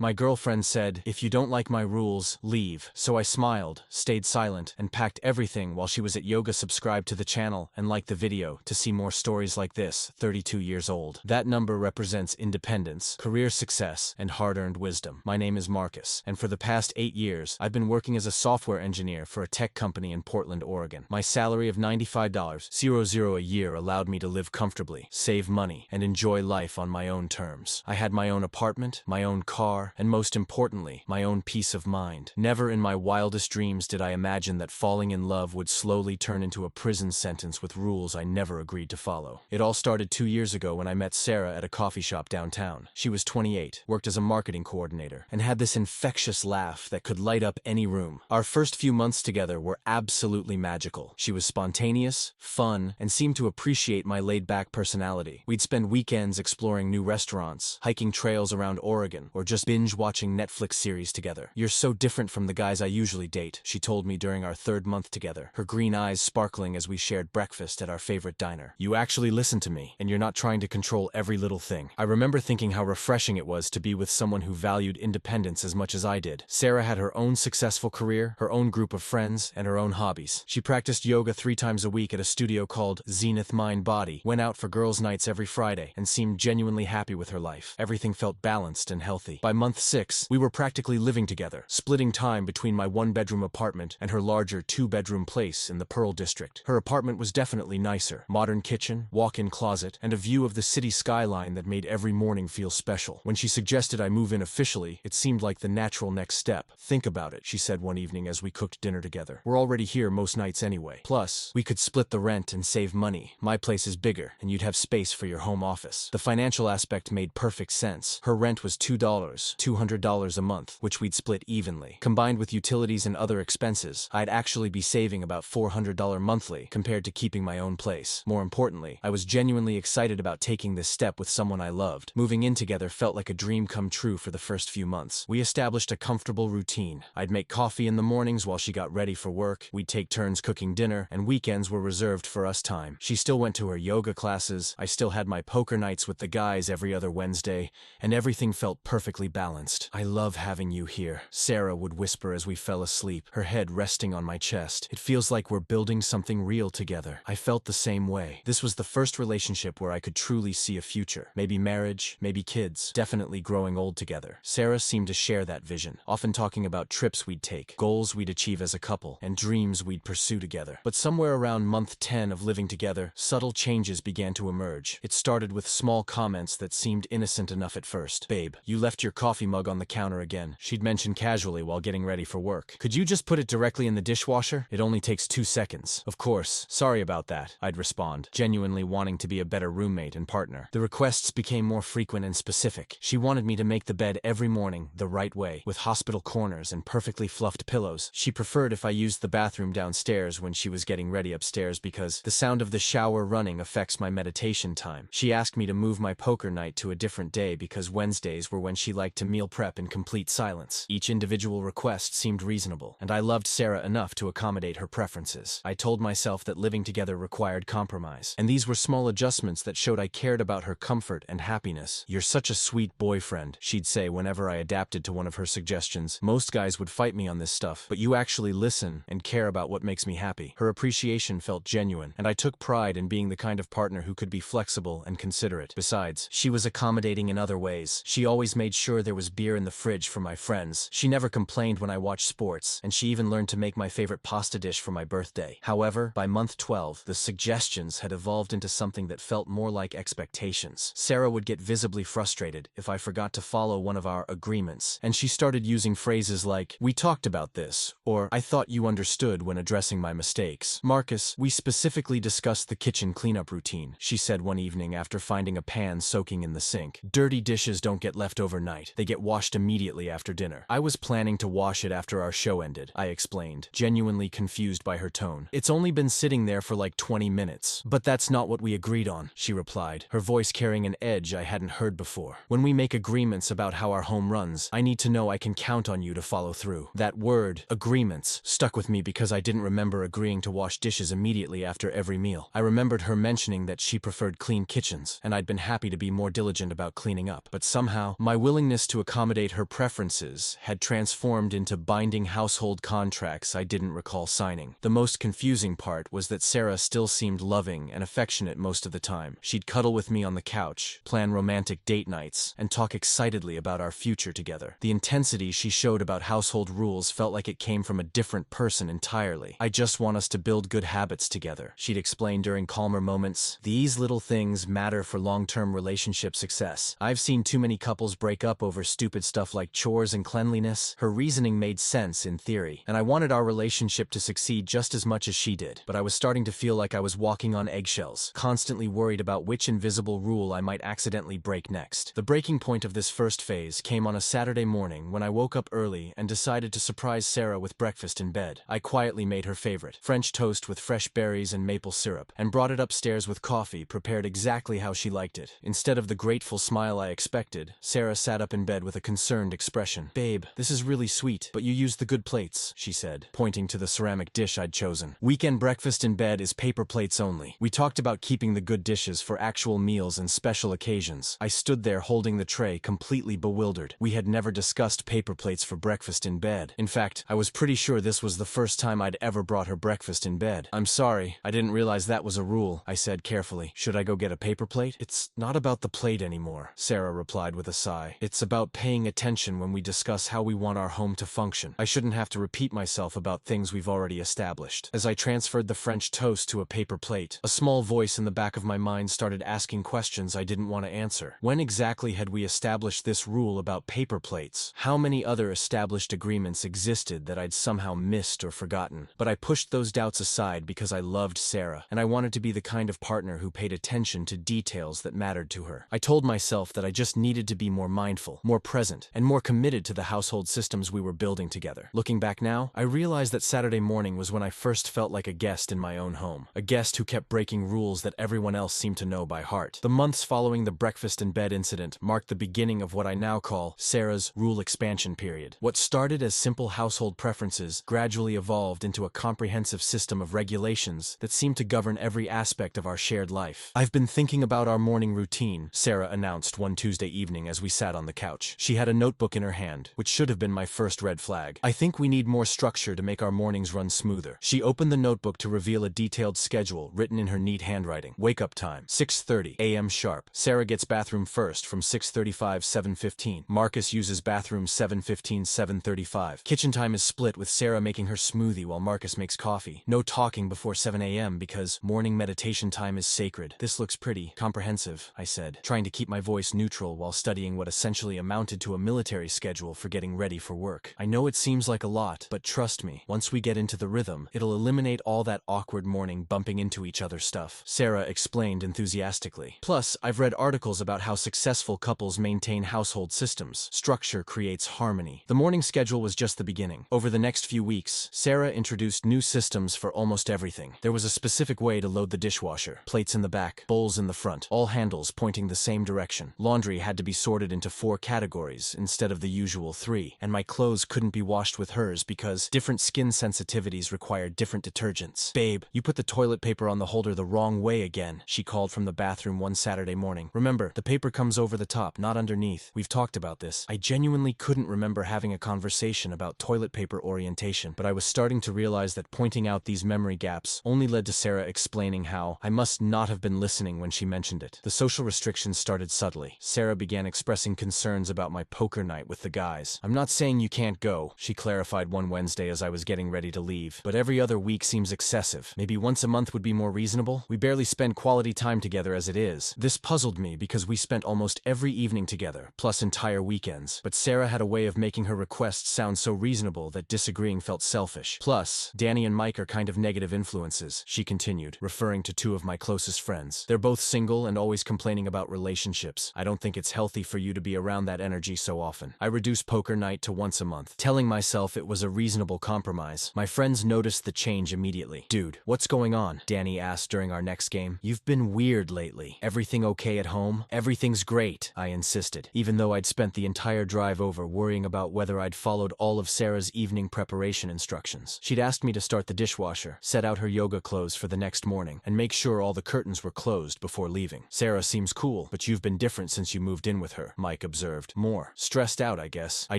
My girlfriend said, "If you don't like my rules, leave." So I smiled, stayed silent, and packed everything while she was at yoga. Subscribe to the channel and like the video to see more stories like this. 32 years old. That number represents independence, career success, and hard-earned wisdom. My name is Marcus, and for the past 8 years, I've been working as a software engineer for a tech company in Portland, Oregon. My salary of $95.00 a year allowed me to live comfortably, save money, and enjoy life on my own terms. I had my own apartment, my own car, and most importantly, my own peace of mind. Never in my wildest dreams did I imagine that falling in love would slowly turn into a prison sentence with rules I never agreed to follow. It all started 2 years ago when I met Sarah at a coffee shop downtown. She was 28, worked as a marketing coordinator, and had this infectious laugh that could light up any room. Our first few months together were absolutely magical. She was spontaneous, fun, and seemed to appreciate my laid-back personality. We'd spend weekends exploring new restaurants, hiking trails around Oregon, or just binge-watching Netflix series together. "You're so different from the guys I usually date," she told me during our 3rd month together, her green eyes sparkling as we shared breakfast at our favorite diner. "You actually listen to me, and you're not trying to control every little thing." I remember thinking how refreshing it was to be with someone who valued independence as much as I did. Sarah had her own successful career, her own group of friends, and her own hobbies. She practiced yoga 3 times a week at a studio called Zenith Mind Body, went out for girls' nights every Friday, and seemed genuinely happy with her life. Everything felt balanced and healthy. By month 6, we were practically living together, splitting time between my 1-bedroom apartment and her larger 2-bedroom place in the Pearl District. Her apartment was definitely nicer. Modern kitchen, walk-in closet, and a view of the city skyline that made every morning feel special. When she suggested I move in officially, it seemed like the natural next step. "Think about it," she said one evening as we cooked dinner together. "We're already here most nights anyway. Plus, we could split the rent and save money. My place is bigger, and you'd have space for your home office." The financial aspect made perfect sense. Her rent was $200 a month, which we'd split evenly. Combined with utilities and other expenses, I'd actually be saving about $400 monthly compared to keeping my own place. More importantly, I was genuinely excited about taking this step with someone I loved. Moving in together felt like a dream come true for the first few months. We established a comfortable routine. I'd make coffee in the mornings while she got ready for work, we'd take turns cooking dinner, and weekends were reserved for us time. She still went to her yoga classes, I still had my poker nights with the guys every other Wednesday, and everything felt perfectly balanced. "I love having you here," Sarah would whisper as we fell asleep, her head resting on my chest. "It feels like we're building something real together." I felt the same way. This was the first relationship where I could truly see a future. Maybe marriage, maybe kids, definitely growing old together. Sarah seemed to share that vision, often talking about trips we'd take, goals we'd achieve as a couple, and dreams we'd pursue together. But somewhere around month 10 of living together, subtle changes began to emerge. It started with small comments that seemed innocent enough at first. "Babe, you left your coffee mug on the counter again," she'd mention casually while getting ready for work. "Could you just put it directly in the dishwasher? It only takes 2 seconds." "Of course, sorry about that," I'd respond, genuinely wanting to be a better roommate and partner. The requests became more frequent and specific. She wanted me to make the bed every morning the right way, with hospital corners and perfectly fluffed pillows. She preferred if I used the bathroom downstairs when she was getting ready upstairs because the sound of the shower running affects my meditation time. She asked me to move my poker night to a different day because Wednesdays were when she liked to meal prep in complete silence. Each individual request seemed reasonable, and I loved Sarah enough to accommodate her preferences. I told myself that living together required compromise, and these were small adjustments that showed I cared about her comfort and happiness. "You're such a sweet boyfriend," she'd say whenever I adapted to one of her suggestions. "Most guys would fight me on this stuff, but you actually listen and care about what makes me happy." Her appreciation felt genuine, and I took pride in being the kind of partner who could be flexible and considerate. Besides, she was accommodating in other ways. She always made sure there was beer in the fridge for my friends. She never complained when I watched sports, and she even learned to make my favorite pasta dish for my birthday. However, by month 12, the suggestions had evolved into something that felt more like expectations. Sarah would get visibly frustrated if I forgot to follow one of our agreements, and she started using phrases like, "We talked about this," or "I thought you understood," when addressing my mistakes. "Marcus, we specifically discussed the kitchen cleanup routine," she said one evening after finding a pan soaking in the sink. "Dirty dishes don't get left overnight. They get washed immediately after dinner." "I was planning to wash it after our show ended," I explained, genuinely confused by her tone. "It's only been sitting there for like 20 minutes. "But that's not what we agreed on," she replied, her voice carrying an edge I hadn't heard before. "When we make agreements about how our home runs, I need to know I can count on you to follow through." That word, agreements, stuck with me because I didn't remember agreeing to wash dishes immediately after every meal. I remembered her mentioning that she preferred clean kitchens, and I'd been happy to be more diligent about cleaning up. But somehow, my willingness to accommodate her preferences had transformed into binding household contracts I didn't recall signing. The most confusing part was that Sarah still seemed loving and affectionate most of the time. She'd cuddle with me on the couch, plan romantic date nights, and talk excitedly about our future together. The intensity she showed about household rules felt like it came from a different person entirely. "I just want us to build good habits together," she'd explain during calmer moments. "These little things matter for long-term relationship success. I've seen too many couples break up over stupid stuff like chores and cleanliness." Her reasoning made sense in theory, and I wanted our relationship to succeed just as much as she did. But I was starting to feel like I was walking on eggshells, constantly worried about which invisible rule I might accidentally break next. The breaking point of this first phase came on a Saturday morning when I woke up early and decided to surprise Sarah with breakfast in bed. I quietly made her favorite, French toast with fresh berries and maple syrup, and brought it upstairs with coffee prepared exactly how she liked it. Instead of the grateful smile I expected, Sarah sat up in bed with a concerned expression. "Babe, this is really sweet, but you used the good plates," she said, pointing to the ceramic dish I'd chosen. "Weekend breakfast in bed is paper plates only. We talked about keeping the good dishes for actual meals and special occasions." I stood there holding the tray, completely bewildered. We had never discussed paper plates for breakfast in bed. In fact, I was pretty sure this was the first time I'd ever brought her breakfast in bed. "I'm sorry, I didn't realize that was a rule," I said carefully. "Should I go get a paper plate?" "It's not about the plate anymore," Sarah replied with a sigh. "It's about paying attention when we discuss how we want our home to function. I shouldn't have to repeat myself about things we've already established." As I transferred the French toast to a paper plate, a small voice in the back of my mind started asking questions I didn't want to answer. When exactly had we established this rule about paper plates? How many other established agreements existed that I'd somehow missed or forgotten? But I pushed those doubts aside because I loved Sarah, and I wanted to be the kind of partner who paid attention to details that mattered to her. I told myself that I just needed to be more mindful, more present, and more committed to the household systems we were building together. Looking back now, I realized that Saturday morning was when I first felt like a guest in my own home. A guest who kept breaking rules that everyone else seemed to know by heart. The months following the breakfast in bed incident marked the beginning of what I now call Sarah's rule expansion period. What started as simple household preferences gradually evolved into a comprehensive system of regulations that seemed to govern every aspect of our shared life. "I've been thinking about our morning routine," Sarah announced one Tuesday evening as we sat on the couch. She had a notebook in her hand, which should have been my first red flag. "I think we need more structure to make our mornings run smoother." She opened the notebook to reveal a detailed schedule written in her neat handwriting. Wake up time, 6:30 a.m. sharp. Sarah gets bathroom first from 6:35 7:15. Marcus uses bathroom 7:15 7:35. Kitchen time is split with Sarah making her smoothie while Marcus makes coffee. No talking before 7 a.m. because morning meditation time is sacred. "This looks pretty comprehensive," I said, trying to keep my voice neutral while studying what essentially amounted to a military schedule for getting ready for work. "I know it seems like a lot, but trust me, once we get into the rhythm, it'll eliminate all that awkward morning bumping into each other stuff," Sarah explained enthusiastically. "Plus, I've read articles about how successful couples maintain household systems. Structure creates harmony." The morning schedule was just the beginning. Over the next few weeks, Sarah introduced new systems for almost everything. There was a specific way to load the dishwasher. Plates in the back, bowls in the front, all handles pointing the same direction. Laundry had to be sorted into 4 categories instead of the usual 3, and my clothes couldn't be washed with hers because different skin sensitivities required different detergents. "Babe, you put the toilet paper on the holder the wrong way again," she called from the bathroom one Saturday morning. "Remember, the paper comes over the top, not underneath. We've talked about this." I genuinely couldn't remember having a conversation about toilet paper orientation, but I was starting to realize that pointing out these memory gaps only led to Sarah explaining how I must not have been listening when she mentioned it. The social restrictions started subtly. Sarah began expressing concerns about my poker night with the guys. "I'm not saying you can't go," she clarified one Wednesday as I was getting ready to leave, "but every other week seems excessive. Maybe once a month would be more reasonable? We barely spend quality time together as it is." This puzzled me because we spent almost every evening together, plus entire weekends. But Sarah had a way of making her requests sound so reasonable that disagreeing felt selfish. "Plus, Danny and Mike are kind of negative influences," she continued, referring to 2 of my closest friends. "They're both single and always complaining about relationships. I don't think it's healthy for you to be around that energy so often." I reduced poker night to once a month, telling myself it was a reasonable compromise. My friends noticed the change immediately. "Dude, what's going on?" Danny asked during our next game. "You've been weird lately. Everything okay at home?" "Everything's great," I insisted, even though I'd spent the entire drive over worrying about whether I'd followed all of Sarah's evening preparation instructions. She'd asked me to start the dishwasher, set out her yoga clothes for the next morning, and make sure all the curtains were closed before leaving. "Sarah seems cool, but you've been different since you moved in with her," Mike observed. unnerved, more stressed out, I guess. I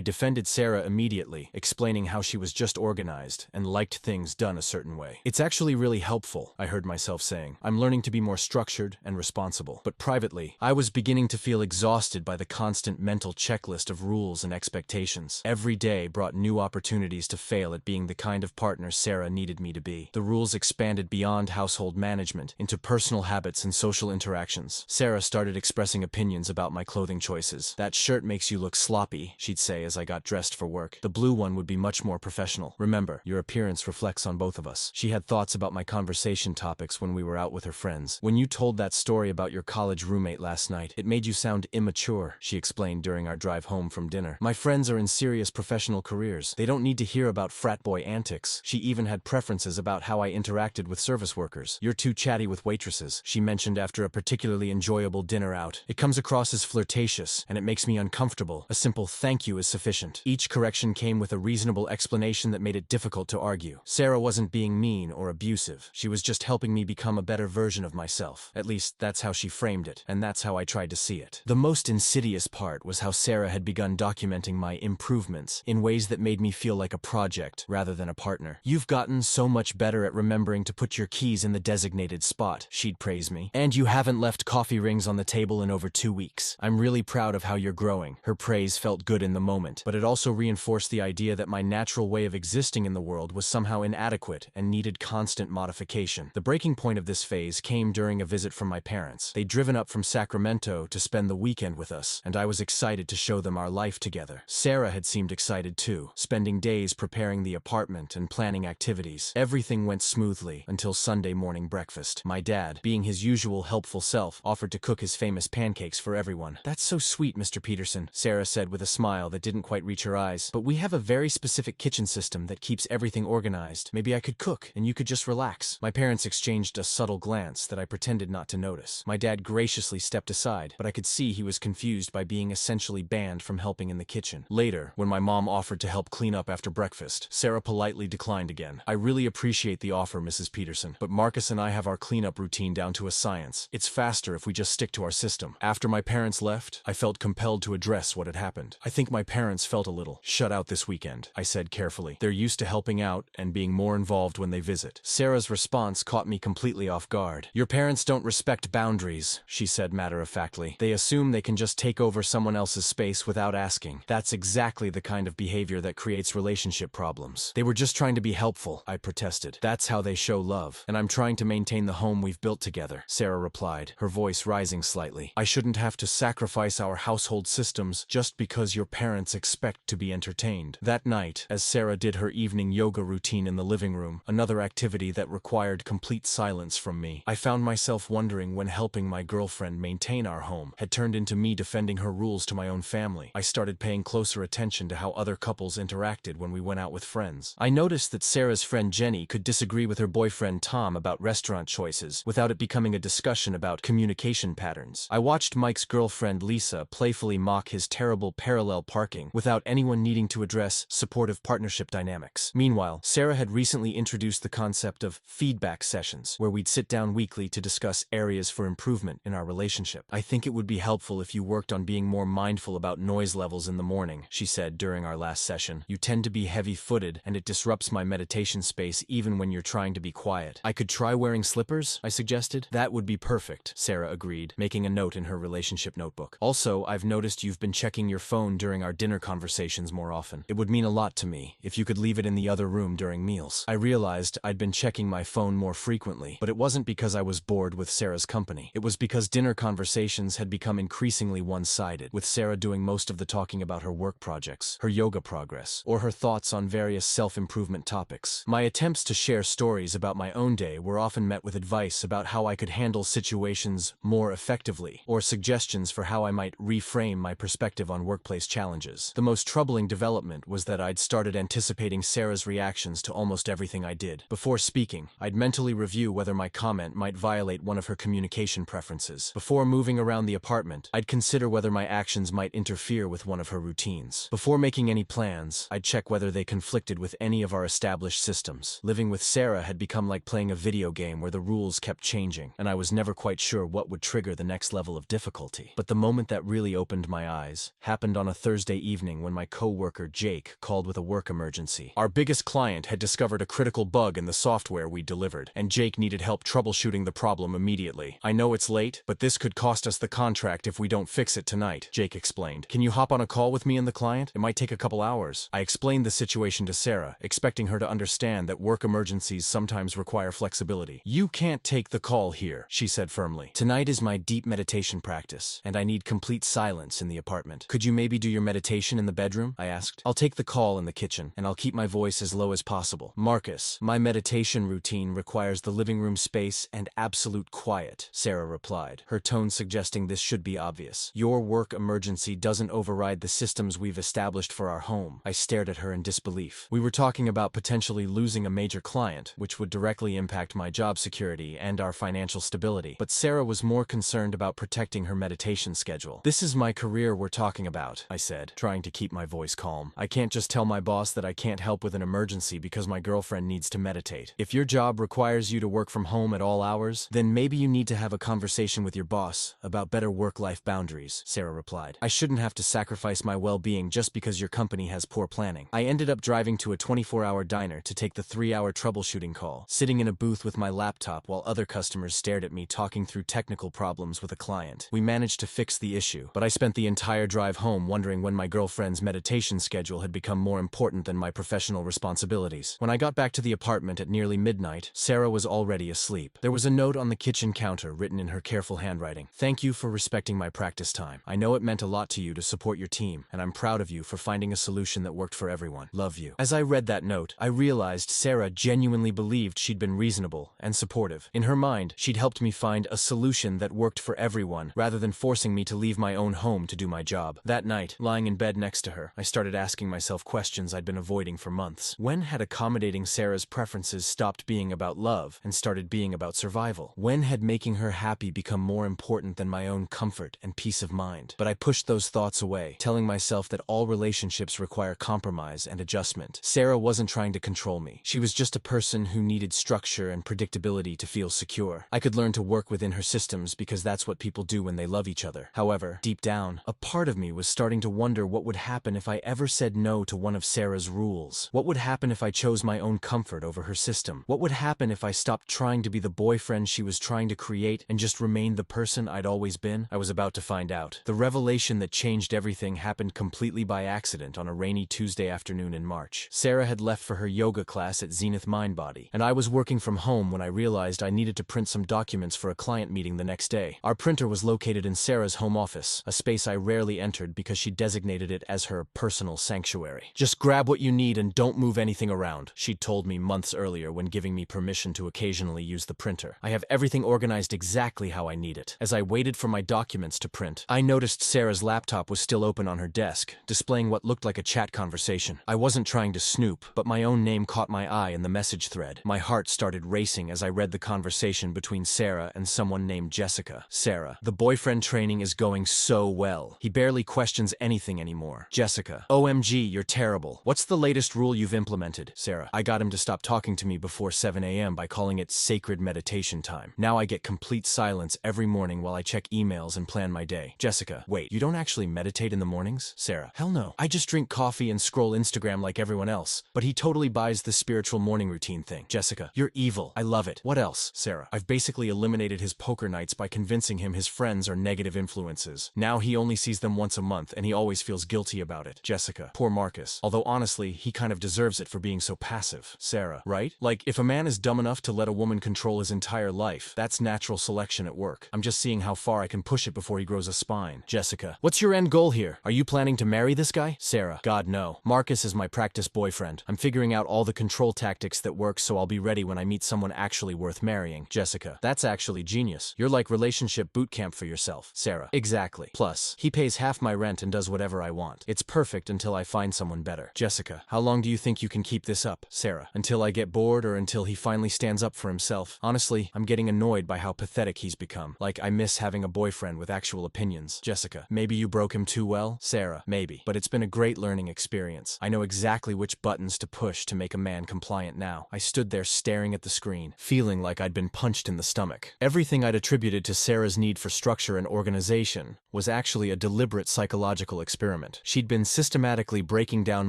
defended Sarah immediately, explaining how she was just organized and liked things done a certain way. It's actually really helpful, I heard myself saying. I'm learning to be more structured and responsible. But privately, I was beginning to feel exhausted by the constant mental checklist of rules and expectations. Every day brought new opportunities to fail at being the kind of partner Sarah needed me to be. The rules expanded beyond household management into personal habits and social interactions. Sarah started expressing opinions about my clothing choices. "That shirt makes you look sloppy," she'd say as I got dressed for work. "The blue one would be much more professional. Remember, your appearance reflects on both of us." She had thoughts about my conversation topics when we were out with her friends. "When you told that story about your college roommate last night, it made you sound immature," she explained during our drive home from dinner. "My friends are in serious professional careers. They don't need to hear about frat boy antics." She even had preferences about how I interacted with service workers. "You're too chatty with waitresses," she mentioned after a particularly enjoyable dinner out. "It comes across as flirtatious, and it makes me uncomfortable. A simple thank you is sufficient." Each correction came with a reasonable explanation that made it difficult to argue. Sarah wasn't being mean or abusive. She was just helping me become a better version of myself. At least, that's how she framed it, and that's how I tried to see it. The most insidious part was how Sarah had begun documenting my improvements in ways that made me feel like a project rather than a partner. "You've gotten so much better at remembering to put your keys in the designated spot," she'd praise me. "And you haven't left coffee rings on the table in over 2 weeks. I'm really proud of how you're growing." Her praise felt good in the moment, but it also reinforced the idea that my natural way of existing in the world was somehow inadequate and needed constant modification. The breaking point of this phase came during a visit from my parents. They'd driven up from Sacramento to spend the weekend with us, and I was excited to show them our life together. Sarah had seemed excited too, spending days preparing the apartment and planning activities. Everything went smoothly until Sunday morning breakfast. My dad, being his usual helpful self, offered to cook his famous pancakes for everyone. "That's so sweet, Mr. Peterson," Sarah said with a smile that didn't quite reach her eyes. "But we have a very specific kitchen system that keeps everything organized. Maybe I could cook, and you could just relax." My parents exchanged a subtle glance that I pretended not to notice. My dad graciously stepped aside, but I could see he was confused by being essentially banned from helping in the kitchen. Later, when my mom offered to help clean up after breakfast, Sarah politely declined again. "I really appreciate the offer, Mrs. Peterson, but Marcus and I have our cleanup routine down to a science. It's faster if we just stick to our system." After my parents left, I felt compelled to address what had happened. "I think my parents felt a little shut out this weekend," I said carefully. "They're used to helping out and being more involved when they visit." Sarah's response caught me completely off guard. "Your parents don't respect boundaries," she said matter-of-factly. "They assume they can just take over someone else's space without asking. That's exactly the kind of behavior that creates relationship problems." "They were just trying to be helpful," I protested. "That's how they show love, and I'm trying to maintain the home we've built together," Sarah replied, her voice rising slightly. "I shouldn't have to sacrifice our household systems just because your parents expect to be entertained." That night, as Sarah did her evening yoga routine in the living room, another activity that required complete silence from me, I found myself wondering when helping my girlfriend maintain our home had turned into me defending her rules to my own family. I started paying closer attention to how other couples interacted when we went out with friends. I noticed that Sarah's friend Jenny could disagree with her boyfriend Tom about restaurant choices without it becoming a discussion about communication patterns. I watched Mike's girlfriend Lisa playfully mock his terrible parallel parking without anyone needing to address supportive partnership dynamics. Meanwhile, Sarah had recently introduced the concept of feedback sessions, where we'd sit down weekly to discuss areas for improvement in our relationship. "I think it would be helpful if you worked on being more mindful about noise levels in the morning," she said during our last session. "You tend to be heavy-footed, and it disrupts my meditation space even when you're trying to be quiet." "I could try wearing slippers," I suggested. "That would be perfect," Sarah agreed, making a note in her relationship notebook. "Also, I've noticed you've been checking your phone during our dinner conversations more often. It would mean a lot to me if you could leave it in the other room during meals." I realized I'd been checking my phone more frequently, but it wasn't because I was bored with Sarah's company. It was because dinner conversations had become increasingly one-sided, with Sarah doing most of the talking about her work projects, her yoga progress, or her thoughts on various self-improvement topics. My attempts to share stories about my own day were often met with advice about how I could handle situations more effectively, or suggestions for how I might reframe my perspective on workplace challenges. The most troubling development was that I'd started anticipating Sarah's reactions to almost everything I did. Before speaking, I'd mentally review whether my comment might violate one of her communication preferences. Before moving around the apartment, I'd consider whether my actions might interfere with one of her routines. Before making any plans, I'd check whether they conflicted with any of our established systems. Living with Sarah had become like playing a video game where the rules kept changing, and I was never quite sure what would trigger the next level of difficulty. But the moment that really opened my eyes, happened on a Thursday evening when my coworker Jake called with a work emergency. Our biggest client had discovered a critical bug in the software we delivered, and Jake needed help troubleshooting the problem immediately. "I know it's late, but this could cost us the contract if we don't fix it tonight," Jake explained. "Can you hop on a call with me and the client? It might take a couple hours." I explained the situation to Sarah, expecting her to understand that work emergencies sometimes require flexibility. "You can't take the call here," she said firmly. "Tonight is my deep meditation practice, and I need complete silence in the apartment. Could you maybe do your meditation in the bedroom?" I asked. "I'll take the call in the kitchen, and I'll keep my voice as low as possible." "Marcus, my meditation routine requires the living room space and absolute quiet," Sarah replied, her tone suggesting this should be obvious. "Your work emergency doesn't override the systems we've established for our home." I stared at her in disbelief. We were talking about potentially losing a major client, which would directly impact my job security and our financial stability, but Sarah was more concerned about protecting her meditation schedule. "This is my career we're talking about," I said, trying to keep my voice calm. "I can't just tell my boss that I can't help with an emergency because my girlfriend needs to meditate. If your job requires you to work from home at all hours, then maybe you need to have a conversation with your boss about better work-life boundaries," Sarah replied. "I shouldn't have to sacrifice my well-being just because your company has poor planning." I ended up driving to a 24-hour diner to take the 3-hour troubleshooting call, sitting in a booth with my laptop while other customers stared at me talking through technical problems with a client. We managed to fix the issue, but I spent the entire drive home wondering when my girlfriend's meditation schedule had become more important than my professional responsibilities. When I got back to the apartment at nearly midnight, Sarah was already asleep. There was a note on the kitchen counter written in her careful handwriting. "Thank you for respecting my practice time. I know it meant a lot to you to support your team, and I'm proud of you for finding a solution that worked for everyone. Love you." As I read that note, I realized Sarah genuinely believed she'd been reasonable and supportive. In her mind, she'd helped me find a solution that worked for everyone, rather than forcing me to leave my own home to do my job. That night, lying in bed next to her, I started asking myself questions I'd been avoiding for months. When had accommodating Sarah's preferences stopped being about love and started being about survival? When had making her happy become more important than my own comfort and peace of mind? But I pushed those thoughts away, telling myself that all relationships require compromise and adjustment. Sarah wasn't trying to control me. She was just a person who needed structure and predictability to feel secure. I could learn to work within her systems because that's what people do when they love each other. However, deep down, a part of me was starting to wonder what would happen if I ever said no to one of Sarah's rules. What would happen if I chose my own comfort over her system? What would happen if I stopped trying to be the boyfriend she was trying to create and just remained the person I'd always been? I was about to find out. The revelation that changed everything happened completely by accident on a rainy Tuesday afternoon in March. Sarah had left for her yoga class at Zenith Mindbody, and I was working from home when I realized I needed to print some documents for a client meeting the next day. Our printer was located in Sarah's home office, a space I rarely entered because she designated it as her personal sanctuary. "Just grab what you need and don't move anything around," she'd told me months earlier when giving me permission to occasionally use the printer. "I have everything organized exactly how I need it." As I waited for my documents to print, I noticed Sarah's laptop was still open on her desk, displaying what looked like a chat conversation. I wasn't trying to snoop, but my own name caught my eye in the message thread. My heart started racing as I read the conversation between Sarah and someone named Jessica. "Sarah, the boyfriend training is going so well. He barely questions anything anymore." Jessica, "OMG, you're terrible. What's the latest rule you've implemented?" Sarah, "I got him to stop talking to me before 7 a.m. by calling it sacred meditation time. Now I get complete silence every morning while I check emails and plan my day." Jessica, "Wait, you don't actually meditate in the mornings?" Sarah, "Hell no. I just drink coffee and scroll Instagram like everyone else. But he totally buys the spiritual morning routine thing." Jessica, "You're evil. I love it. What else?" Sarah, "I've basically eliminated his poker nights by convincing him his friends are negative influences. Now he only sees them once a month and he always feels guilty about it." Jessica, "Poor Marcus. Although honestly, he kind of deserves it for being so passive." Sarah, "Right? Like, if a man is dumb enough to let a woman control his entire life, that's natural selection at work. I'm just seeing how far I can push it before he grows a spine." Jessica, "What's your end goal here? Are you planning to marry this guy?" Sarah, "God, no. Marcus is my practice boyfriend. I'm figuring out all the control tactics that work so I'll be ready when I meet someone actually worth marrying." Jessica, "That's actually genius. You're like relationship boot camp for yourself." Sarah, "Exactly. Plus, he pays half my rent and does whatever I want. It's perfect until I find someone better." Jessica, "How long do you think you can keep this up?" Sarah, "Until I get bored or until he finally stands up for himself. Honestly, I'm getting annoyed by how pathetic he's become. Like, I miss having a boyfriend with actual opinions." Jessica, "Maybe you broke him too well?" Sarah, "Maybe. But it's been a great learning experience. I know exactly which buttons to push to make a man compliant now." I stood there staring at the screen, feeling like I'd been punched in the stomach. Everything I'd attributed to Sarah's need for structure and organization was actually actually a deliberate psychological experiment. She'd been systematically breaking down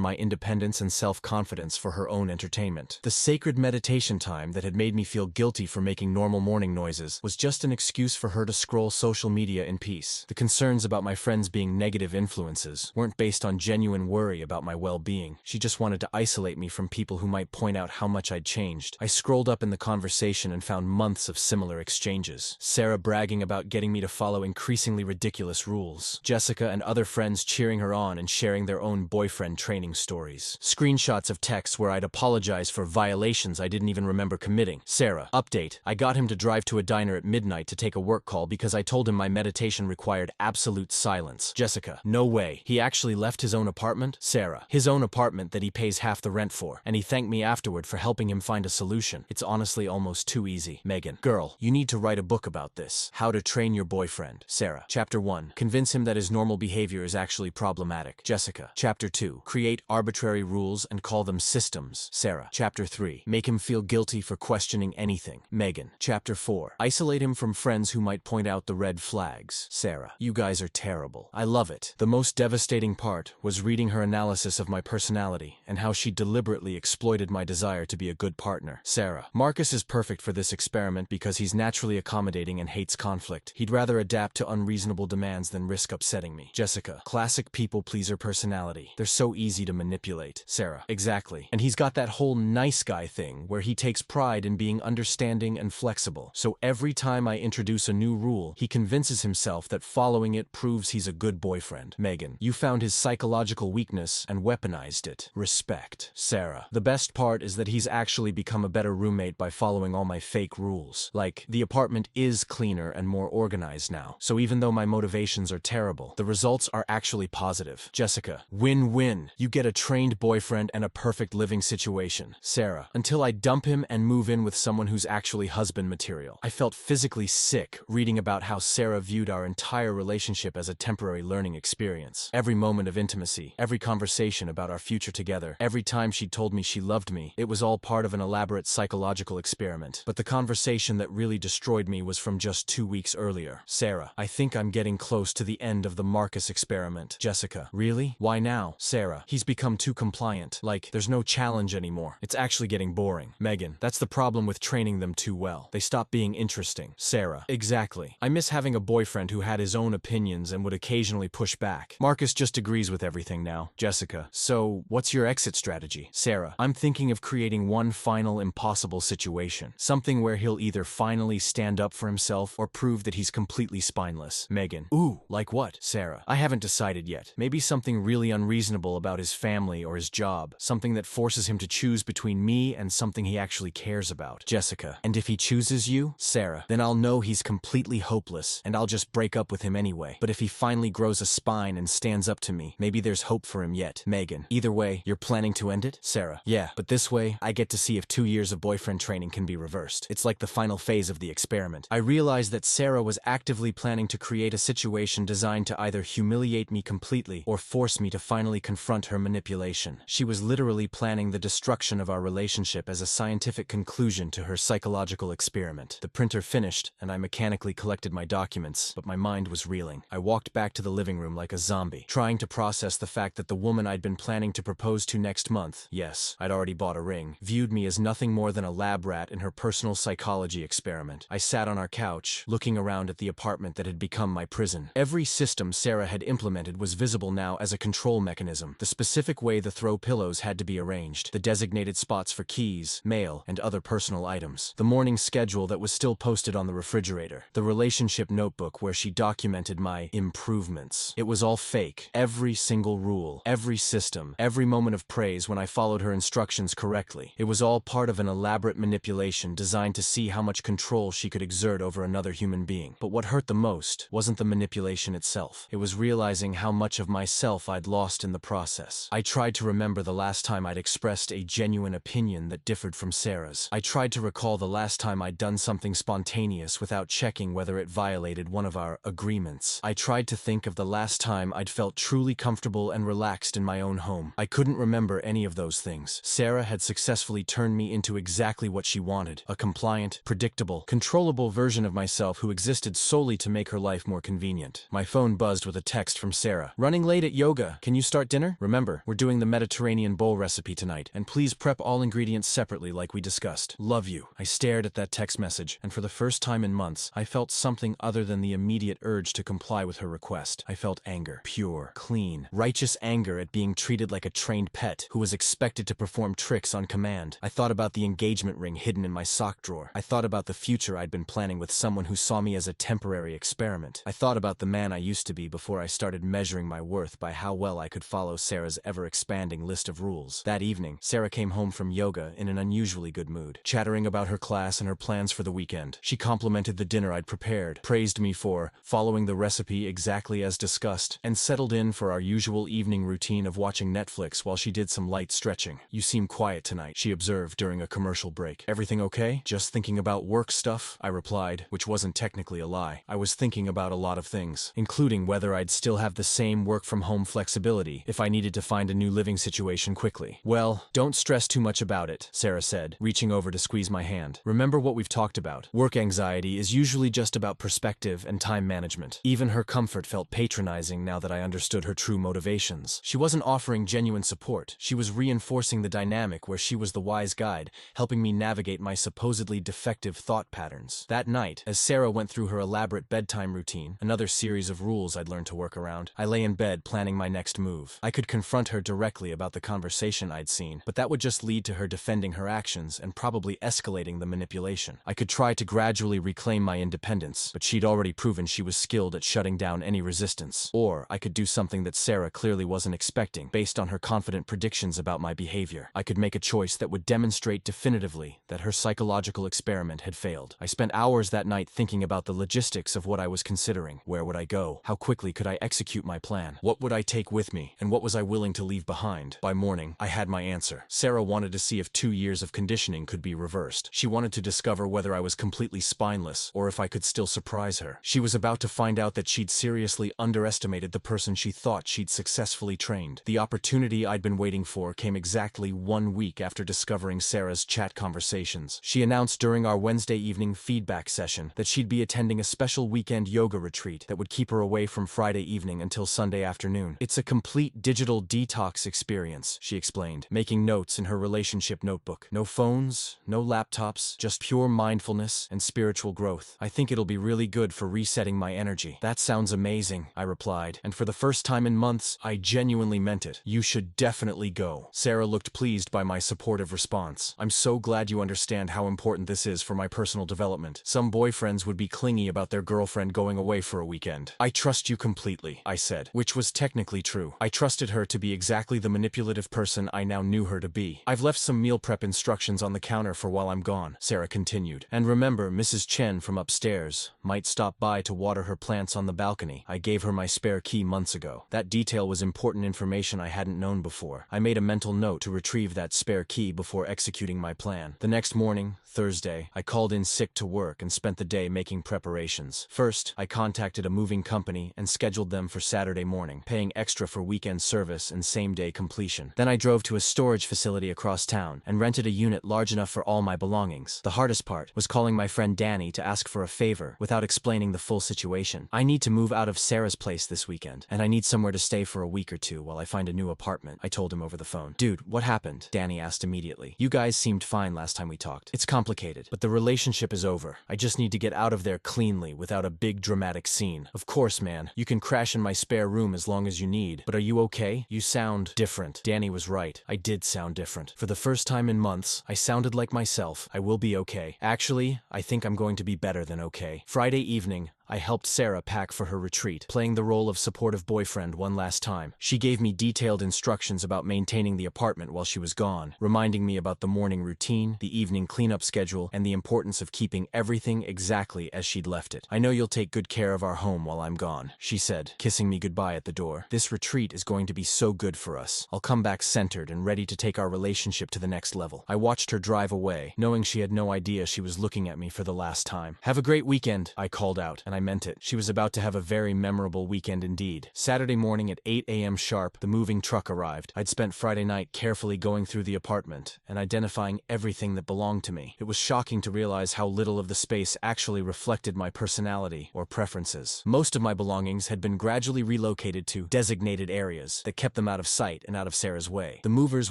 my independence and self-confidence for her own entertainment. The sacred meditation time that had made me feel guilty for making normal morning noises was just an excuse for her to scroll social media in peace. The concerns about my friends being negative influences weren't based on genuine worry about my well-being. She just wanted to isolate me from people who might point out how much I'd changed. I scrolled up in the conversation and found months of similar exchanges. Sarah bragging about getting me to follow increasingly ridiculous rules. Jessica and other friends cheering her on and sharing their own boyfriend training stories. Screenshots of texts where I'd apologize for violations I didn't even remember committing. Sarah, update. I got him to drive to a diner at midnight to take a work call because I told him my meditation required absolute silence. Jessica, no way. He actually left his own apartment? Sarah, his own apartment that he pays half the rent for, and he thanked me afterward for helping him find a solution. It's honestly almost too easy. Megan, girl, you need to write a book about this. How to train your boyfriend. Sarah, Chapter 1. Convince him that his normal behavior is actually problematic. Jessica, Chapter 2. Create arbitrary rules and call them systems. Sarah, Chapter 3. Make him feel guilty for questioning anything. Megan, Chapter 4. Isolate him from friends who might point out the red flags. Sarah, you guys are terrible. I love it. The most devastating part was reading her analysis of my personality and how she deliberately exploited my desire to be a good partner. Sarah, Marcus is perfect for this experiment because he's naturally accommodating and hates conflict. He'd rather adapt to unreasonable demands than risk upsetting me. Jessica, classic people-pleaser personality. They're so easy to manipulate. Sarah, exactly. And he's got that whole nice guy thing where he takes pride in being understanding and flexible. So every time I introduce a new rule, he convinces himself that following it proves he's a good boyfriend. Megan, you found his psychological weakness and weaponized it. Respect. Sarah, the best part is that he's actually become a better roommate by following all my fake rules. Like, the apartment is cleaner and more organized now. So even though my motivations are terrible, the results are actually positive. Jessica, win-win. You get a trained boyfriend and a perfect living situation. Sarah, until I dump him and move in with someone who's actually husband material. I felt physically sick reading about how Sarah viewed our entire relationship as a temporary learning experience. Every moment of intimacy, every conversation about our future together, every time she told me she loved me, it was all part of an elaborate psychological experiment. But the conversation that really destroyed me was from just 2 weeks earlier. Sarah, I think I'm getting close to the end of the Marcus experiment. Jessica, really? Why now? Sarah, he's become too compliant. Like, there's no challenge anymore. It's actually getting boring. Megan, that's the problem with training them too well. They stop being interesting. Sarah, exactly. I miss having a boyfriend who had his own opinions and would occasionally push back. Marcus just agrees with everything now. Jessica, so what's your exit strategy? Sarah, I'm thinking of creating one final impossible situation. Something where he'll either finally stand up for himself or prove that he's completely spineless. Megan, ooh, like what? Sarah, I haven't decided yet. Maybe something really unreasonable about his family or his job. Something that forces him to choose between me and something he actually cares about. Jessica, and if he chooses you? Sarah, then I'll know he's completely hopeless and I'll just break up with him anyway. But if he finally grows a spine and stands up to me, maybe there's hope for him yet. Megan, either way, you're planning to end it? Sarah, yeah, but this way, I get to see if 2 years of boyfriend training can be reversed. It's like the final phase of the experiment. I realized that Sarah was actively planning to create a situation designed to either humiliate me completely or force me to finally confront her manipulation. She was literally planning the destruction of our relationship as a scientific conclusion to her psychological experiment. The printer finished, and I mechanically collected my documents, but my mind was reeling. I walked back to the living room like a zombie, trying to process the fact that the woman I'd been planning to propose to next month, yes, I'd already bought a ring, viewed me as nothing more than a lab rat in her personal psychology experiment. I sat on our couch, looking around at the apartment that had become my prison. Every system Sarah had implemented was visible now as a control mechanism. The specific way the throw pillows had to be arranged, the designated spots for keys, mail, and other personal items, the morning schedule that was still posted on the refrigerator, the relationship notebook where she documented my improvements. It was all fake. Every single rule, every system, every moment of praise when I followed her instructions correctly. It was all part of an elaborate manipulation designed to see how much control she could exert over another human being. But what hurt the most wasn't the manipulation itself. It was realizing how much of myself I'd lost in the process. I tried to remember the last time I'd expressed a genuine opinion that differed from Sarah's. I tried to recall the last time I'd done something spontaneous without checking whether it violated one of our agreements. I tried to think of the last time I'd felt truly comfortable and relaxed in my own home. I couldn't remember any of those things. Sarah had successfully turned me into exactly what she wanted, a compliant, predictable, controllable version of myself who existed solely to make her life more convenient. My phone buzzed with a text from Sarah. Running late at yoga. Can you start dinner? Remember, we're doing the Mediterranean bowl recipe tonight, and please prep all ingredients separately like we discussed. Love you. I stared at that text message, and for the first time in months, I felt something other than the immediate urge to comply with her request. I felt anger. Pure, clean, righteous anger at being treated like a trained pet who was expected to perform tricks on command. I thought about the engagement ring hidden in my sock drawer. I thought about the future I'd been planning with someone who saw me as a temporary experiment. I thought about the man I used to be before I started measuring my worth by how well I could follow Sarah's ever-expanding list of rules. That evening, Sarah came home from yoga in an unusually good mood, chattering about her class and her plans for the weekend. She complimented the dinner I'd prepared, praised me for following the recipe exactly as discussed, and settled in for our usual evening routine of watching Netflix while she did some light stretching. You seem quiet tonight, she observed during a commercial break. Everything okay? Just thinking about work stuff? I replied, which wasn't technically a lie. I was thinking about a lot of things, including whether I'd still have the same work-from-home flexibility if I needed to find a new living situation quickly. Well, don't stress too much about it, Sarah said, reaching over to squeeze my hand. Remember what we've talked about. Work anxiety is usually just about perspective and time management. Even her comfort felt patronizing now that I understood her true motivations. She wasn't offering genuine support. She was reinforcing the dynamic where she was the wise guide, helping me navigate my supposedly defective thought patterns. That night, as Sarah went through her elaborate bedtime routine, another series of rules I'd learned to work around, I lay in bed planning my next move. I could confront her directly about the conversation I'd seen, but that would just lead to her defending her actions and probably escalating the manipulation. I could try to gradually reclaim my independence, but she'd already proven she was skilled at shutting down any resistance. Or I could do something that Sarah clearly wasn't expecting, based on her confident predictions about my behavior. I could make a choice that would demonstrate definitively that her psychological experiment had failed. I spent hours that night thinking about the logistics of what I was considering. Where would I go? How quickly could I execute my plan? What would I take with me? And what was I willing to leave behind? By morning, I had my answer. Sarah wanted to see if 2 years of conditioning could be reversed. She wanted to discover whether I was completely spineless or if I could still surprise her. She was about to find out that she'd seriously underestimated the person she thought she'd successfully trained. The opportunity I'd been waiting for came exactly 1 week after discovering Sarah's chat conversations. She announced during our Wednesday evening feedback session that she'd be attending a special weekend yoga retreat that would keep her away from Friday evening until Sunday afternoon. It's a complete digital detox experience, she explained, making notes in her relationship notebook. No phones, no laptops, just pure mindfulness and spiritual growth. I think it'll be really good for resetting my energy. That sounds amazing, I replied, and for the first time in months, I genuinely meant it. You should definitely go. Sarah looked pleased by my supportive response. I'm so glad you understand how important this is for my personal development. Some boyfriends would be clingy about their girlfriend going away for a weekend. I trust you completely, I said, which was technically true. I trusted her to be exactly the manipulative person I now knew her to be. I've left some meal prep instructions on the counter for while I'm gone, Sarah continued. And remember, Mrs. Chen from upstairs might stop by to water her plants on the balcony. I gave her my spare key months ago. That detail was important information I hadn't known before. I made a mental note to retrieve that spare key before executing my plan. The next morning, Thursday, I called in sick to work and spent the day making preparations. First, I contacted a moving company and scheduled them for Saturday morning, paying extra for weekend service and same-day completion. Then I drove to a storage facility across town and rented a unit large enough for all my belongings. The hardest part was calling my friend Danny to ask for a favor without explaining the full situation. I need to move out of Sarah's place this weekend, and I need somewhere to stay for a week or two while I find a new apartment, I told him over the phone. Dude, what happened? Danny asked immediately. You guys seemed fine last time we talked. It's complicated, but the relationship is over. I just need to get out of there cleanly without a big dramatic scene. Of course, man, you can crash in my spare room as long as you need, but are you okay? You sound different. Danny was right. I did sound different. For the first time in months, I sounded like myself. I will be okay. Actually, I think I'm going to be better than okay. Friday evening, I helped Sarah pack for her retreat, playing the role of supportive boyfriend one last time. She gave me detailed instructions about maintaining the apartment while she was gone, reminding me about the morning routine, the evening cleanup schedule, and the importance of keeping everything exactly as she'd left it. I know you'll take good care of our home while I'm gone, she said, kissing me goodbye at the door. This retreat is going to be so good for us. I'll come back centered and ready to take our relationship to the next level. I watched her drive away, knowing she had no idea she was looking at me for the last time. Have a great weekend, I called out, and I meant it. She was about to have a very memorable weekend indeed. Saturday morning at 8 a.m. sharp, the moving truck arrived. I'd spent Friday night carefully going through the apartment and identifying everything that belonged to me. It was shocking to realize how little of the space actually reflected my personality or preferences. Most of my belongings had been gradually relocated to designated areas that kept them out of sight and out of Sarah's way. The movers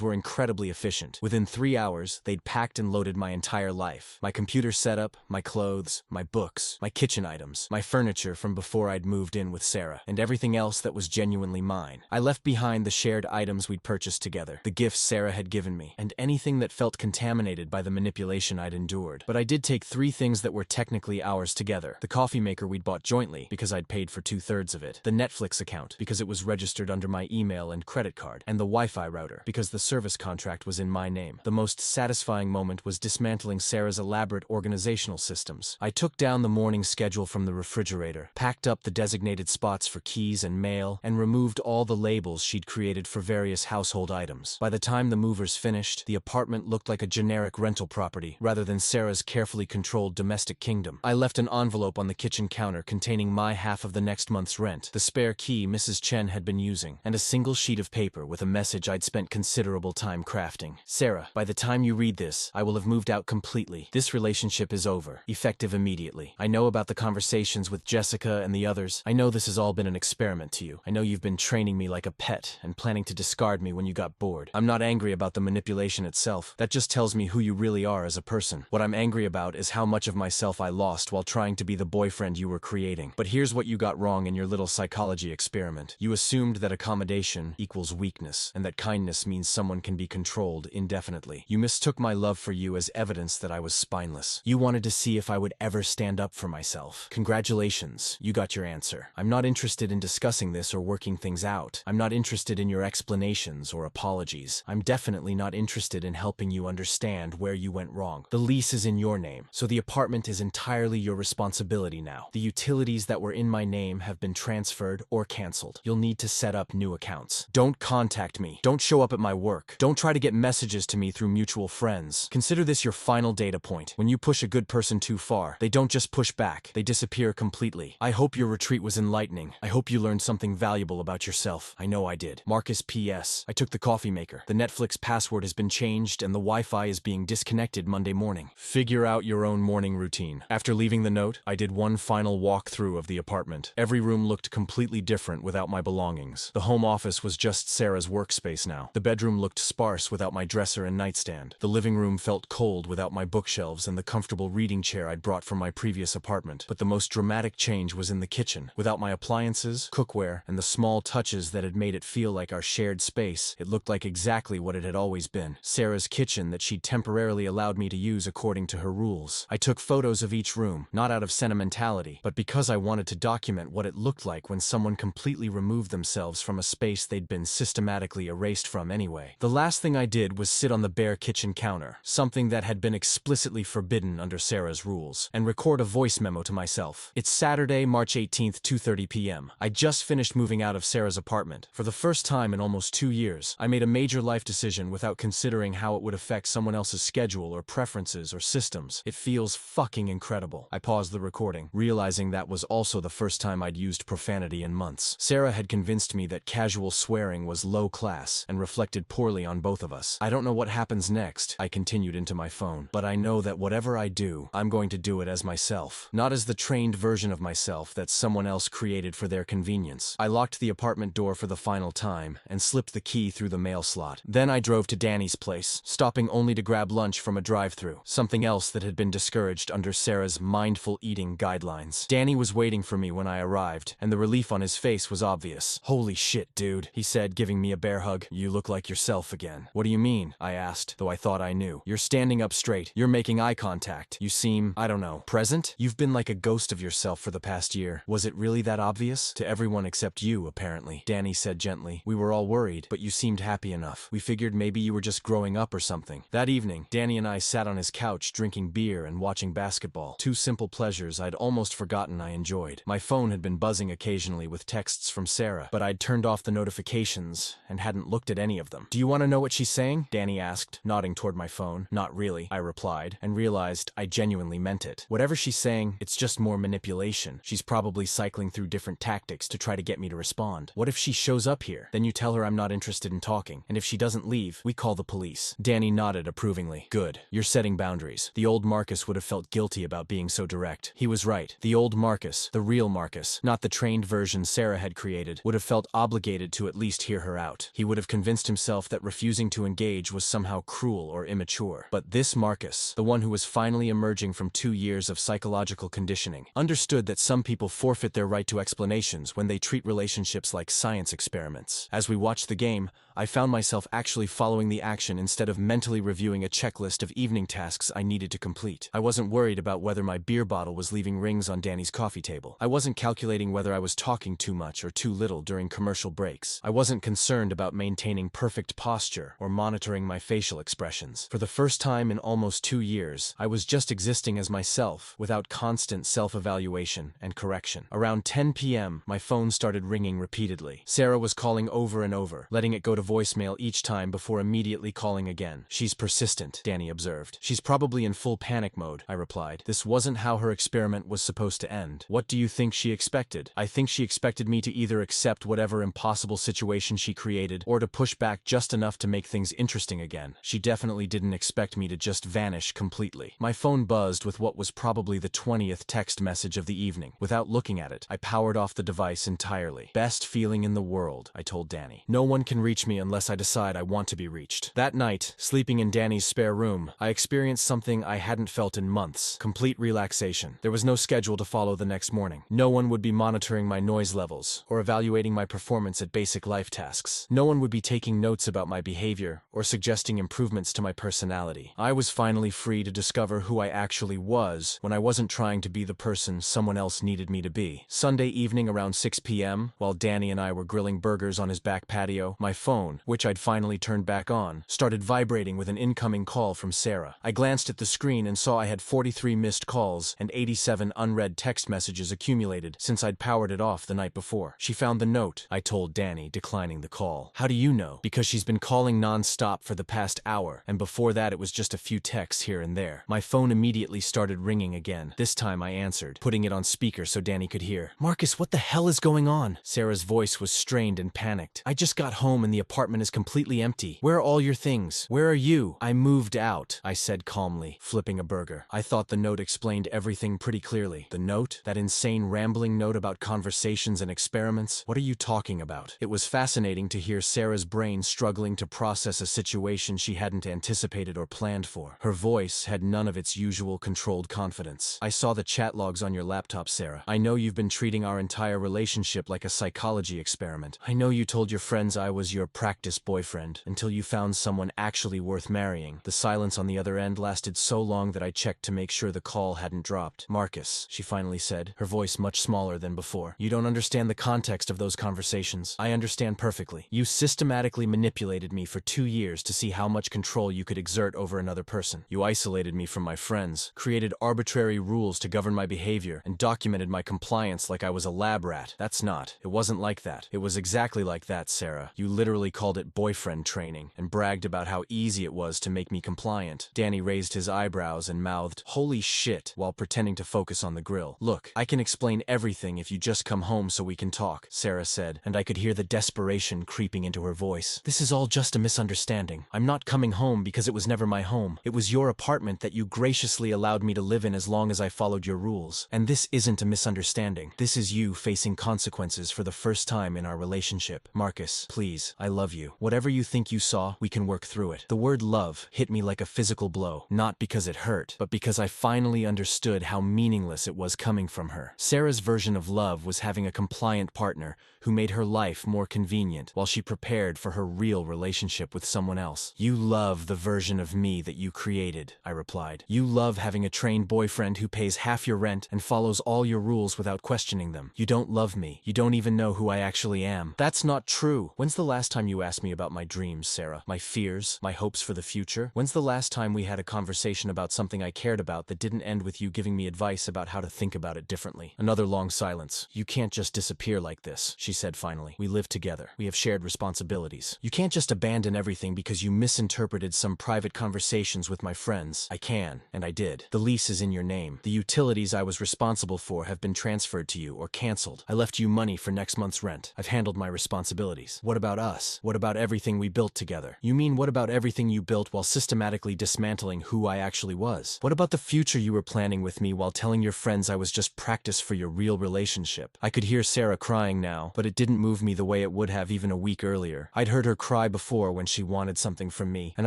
were incredibly efficient. Within 3 hours, they'd packed and loaded my entire life. My computer setup, my clothes, my books, my kitchen items, my furniture from before I'd moved in with Sarah, and everything else that was genuinely mine. I left behind the shared items we'd purchased together, the gifts Sarah had given me, and anything that felt contaminated by the manipulation I'd endured. But I did take 3 things that were technically ours together. The coffee maker we'd bought jointly, because I'd paid for 2/3 of it. The Netflix account, because it was registered under my email and credit card. And the Wi-Fi router, because the service contract was in my name. The most satisfying moment was dismantling Sarah's elaborate organizational systems. I took down the morning schedule from the refrigerator, packed up the designated spots for keys and mail, and removed all the labels she'd created for various household items. By the time the movers finished, the apartment looked like a generic rental property, rather than Sarah's carefully controlled domestic kingdom. I left an envelope on the kitchen counter containing my half of the next month's rent, the spare key Mrs. Chen had been using, and a single sheet of paper with a message I'd spent considerable time crafting. Sarah, by the time you read this, I will have moved out completely. This relationship is over, effective immediately. I know about the conversations with Jessica and the others. I know this has all been an experiment to you. I know you've been training me like a pet and planning to discard me when you got bored. I'm not angry about the manipulation itself. That just tells me who you really are as a person. What I'm angry about is how much of myself I lost while trying to be the boyfriend you were creating. But here's what you got wrong in your little psychology experiment. You assumed that accommodation equals weakness, and that kindness means someone can be controlled indefinitely. You mistook my love for you as evidence that I was spineless. You wanted to see if I would ever stand up for myself. Congratulations, you got your answer. I'm not interested in discussing this or working things out. I'm not interested in your explanations or apologies. I'm definitely not interested in helping you understand where you went wrong. The lease is in your name, so the apartment is entirely your responsibility now. The utilities that were in my name have been transferred or canceled. You'll need to set up new accounts. Don't contact me. Don't show up at my work. Don't try to get messages to me through mutual friends. Consider this your final data point. When you push a good person too far, they don't just push back, they disappear completely. I hope your retreat was enlightening. I hope you learned something valuable about yourself. I know I did. Marcus P.S. I took the coffee maker. The Netflix password has been changed and the Wi-Fi is being disconnected Monday morning. Figure out your own morning routine. After leaving the note, I did one final walkthrough of the apartment. Every room looked completely different without my belongings. The home office was just Sarah's workspace now. The bedroom looked sparse without my dresser and nightstand. The living room felt cold without my bookshelves and the comfortable reading chair I'd brought from my previous apartment. But the most dramatic change was in the kitchen. Without my appliances, cookware, and the small touches that had made it feel like our shared space, it looked like exactly what it had always been. Sarah's kitchen that she'd temporarily allowed me to use according to her rules. I took photos of each room, not out of sentimentality, but because I wanted to document what it looked like when someone completely removed themselves from a space they'd been systematically erased from anyway. The last thing I did was sit on the bare kitchen counter, something that had been explicitly forbidden under Sarah's rules, and record a voice memo to myself. It's Saturday, March 18th, 2:30 p.m. I just finished moving out of Sarah's apartment. For the first time in almost 2 years, I made a major life decision without considering how it would affect someone else's schedule or preferences or systems. It feels fucking incredible. I paused the recording, realizing that was also the first time I'd used profanity in months. Sarah had convinced me that casual swearing was low class and reflected poorly on both of us. I don't know what happens next, I continued into my phone, but I know that whatever I do, I'm going to do it as myself, not as the trained version of myself that someone else created for their convenience. I locked the apartment door for the final time and slipped the key through the mail slot. Then I drove to Danny's place, stopping only to grab lunch from a drive-thru, something else that had been discouraged under Sarah's mindful eating guidelines. Danny was waiting for me when I arrived, and the relief on his face was obvious. "Holy shit, dude," he said, giving me a bear hug. "You look like yourself again." "What do you mean?" I asked, though I thought I knew. "You're standing up straight. You're making eye contact. You seem, I don't know, present? You've been like a ghost of yourself for the past year. Was it really that obvious? To everyone except you, apparently," Danny said gently. "We were all worried, but you seemed happy enough. We figured maybe you were just growing up or something." That evening, Danny and I sat on his couch drinking beer and watching basketball. Two simple pleasures I'd almost forgotten I enjoyed. My phone had been buzzing occasionally with texts from Sarah, but I'd turned off the notifications and hadn't looked at any of them. "Do you want to know what she's saying?" Danny asked, nodding toward my phone. "Not really," I replied, and realized I genuinely meant it. "Whatever she's saying, it's just more manipulation manipulation. She's probably cycling through different tactics to try to get me to respond. What if she shows up here? Then you tell her I'm not interested in talking, and if she doesn't leave, we call the police. Danny nodded approvingly. Good. You're setting boundaries. The old Marcus would have felt guilty about being so direct. He was right. The old Marcus, the real Marcus, not the trained version Sarah had created, would have felt obligated to at least hear her out. He would have convinced himself that refusing to engage was somehow cruel or immature. But this Marcus, the one who was finally emerging from 2 years of psychological conditioning, understood that some people forfeit their right to explanations when they treat relationships like science experiments. As we watched the game, I found myself actually following the action instead of mentally reviewing a checklist of evening tasks I needed to complete. I wasn't worried about whether my beer bottle was leaving rings on Danny's coffee table. I wasn't calculating whether I was talking too much or too little during commercial breaks. I wasn't concerned about maintaining perfect posture or monitoring my facial expressions. For the first time in almost 2 years, I was just existing as myself, without constant self-evaluation and correction. Around 10 p.m., my phone started ringing repeatedly. Sarah was calling over and over, letting it go to voicemail each time before immediately calling again. She's persistent, Danny observed. She's probably in full panic mode, I replied. This wasn't how her experiment was supposed to end. What do you think she expected? I think she expected me to either accept whatever impossible situation she created or to push back just enough to make things interesting again. She definitely didn't expect me to just vanish completely. My phone buzzed with what was probably the 20th text message of the evening. Without looking at it, I powered off the device entirely. Best feeling in the world, I told Danny. No one can reach me unless I decide I want to be reached. That night, sleeping in Danny's spare room, I experienced something I hadn't felt in months. Complete relaxation. There was no schedule to follow the next morning. No one would be monitoring my noise levels or evaluating my performance at basic life tasks. No one would be taking notes about my behavior or suggesting improvements to my personality. I was finally free to discover who I actually was when I wasn't trying to be the person someone else needed me to be. Sunday evening around 6 p.m., while Danny and I were grilling burgers on his back patio, my phone, which I'd finally turned back on, started vibrating with an incoming call from Sarah. I glanced at the screen and saw I had 43 missed calls and 87 unread text messages accumulated since I'd powered it off the night before. She found the note, I told Danny, declining the call. How do you know? Because she's been calling non-stop for the past hour, and before that it was just a few texts here and there. My phone immediately started ringing again. This time I answered, putting it on speaker so Danny could hear. Marcus, what the hell is going on? Sarah's voice was strained and panicked. I just got home and the apartment is completely empty. Where are all your things? Where are you? I moved out, I said calmly, flipping a burger. I thought the note explained everything pretty clearly. The note? That insane rambling note about conversations and experiments? What are you talking about? It was fascinating to hear Sarah's brain struggling to process a situation she hadn't anticipated or planned for. Her voice had none of its usual controlled confidence. I saw the chat logs on your laptop, Sarah. I know you've been treating our entire relationship like a psychology experiment. I know you told your friends I was your practice boyfriend until you found someone actually worth marrying. The silence on the other end lasted so long that I checked to make sure the call hadn't dropped. Marcus, she finally said, her voice much smaller than before. You don't understand the context of those conversations. I understand perfectly. You systematically manipulated me for 2 years to see how much control you could exert over another person. You isolated me from my friends, created arbitrary rules to govern my behavior, and documented my compliance like I was a lab rat. That's not. It wasn't like that. It was exactly like that, Sarah. You literally called it boyfriend training and bragged about how easy it was to make me compliant. Danny raised his eyebrows and mouthed, "Holy shit," while pretending to focus on the grill. Look, I can explain everything if you just come home so we can talk, Sarah said, and I could hear the desperation creeping into her voice. This is all just a misunderstanding. I'm not coming home because it was never my home. It was your apartment that you graciously allowed me to live in as long as I followed your rules. And this isn't a misunderstanding. This is you facing consequences for the first time in our relationship. Marcus, please, I love you. Whatever you think you saw, we can work through it. The word love hit me like a physical blow, not because it hurt, but because I finally understood how meaningless it was coming from her. Sarah's version of love was having a compliant partner who made her life more convenient while she prepared for her real relationship with someone else. You love the version of me that you created, I replied. You love having a trained boyfriend who pays half your rent and follows all your rules without questioning them. You don't love me. You don't even know who I actually am. That's not true. When's the last time you asked me about my dreams, Sarah? My fears? My hopes for the future? When's the last time we had a conversation about something I cared about that didn't end with you giving me advice about how to think about it differently? Another long silence. You can't just disappear like this, she said finally. We live together. We have shared responsibilities. You can't just abandon everything because you misinterpreted some private conversations with my friends. I can, and I did. The lease is in your name. The utilities I was responsible for have been transferred to you or canceled. I left you money for next month's rent. I've handled my responsibilities. What about us? What about everything we built together? You mean what about everything you built while systematically dismantling who I actually was? What about the future you were planning with me while telling your friends I was just practice for your real relationship? I could hear Sarah crying now, but it didn't move me the way it would have even a week earlier. I'd heard her cry before when she wanted something from me, and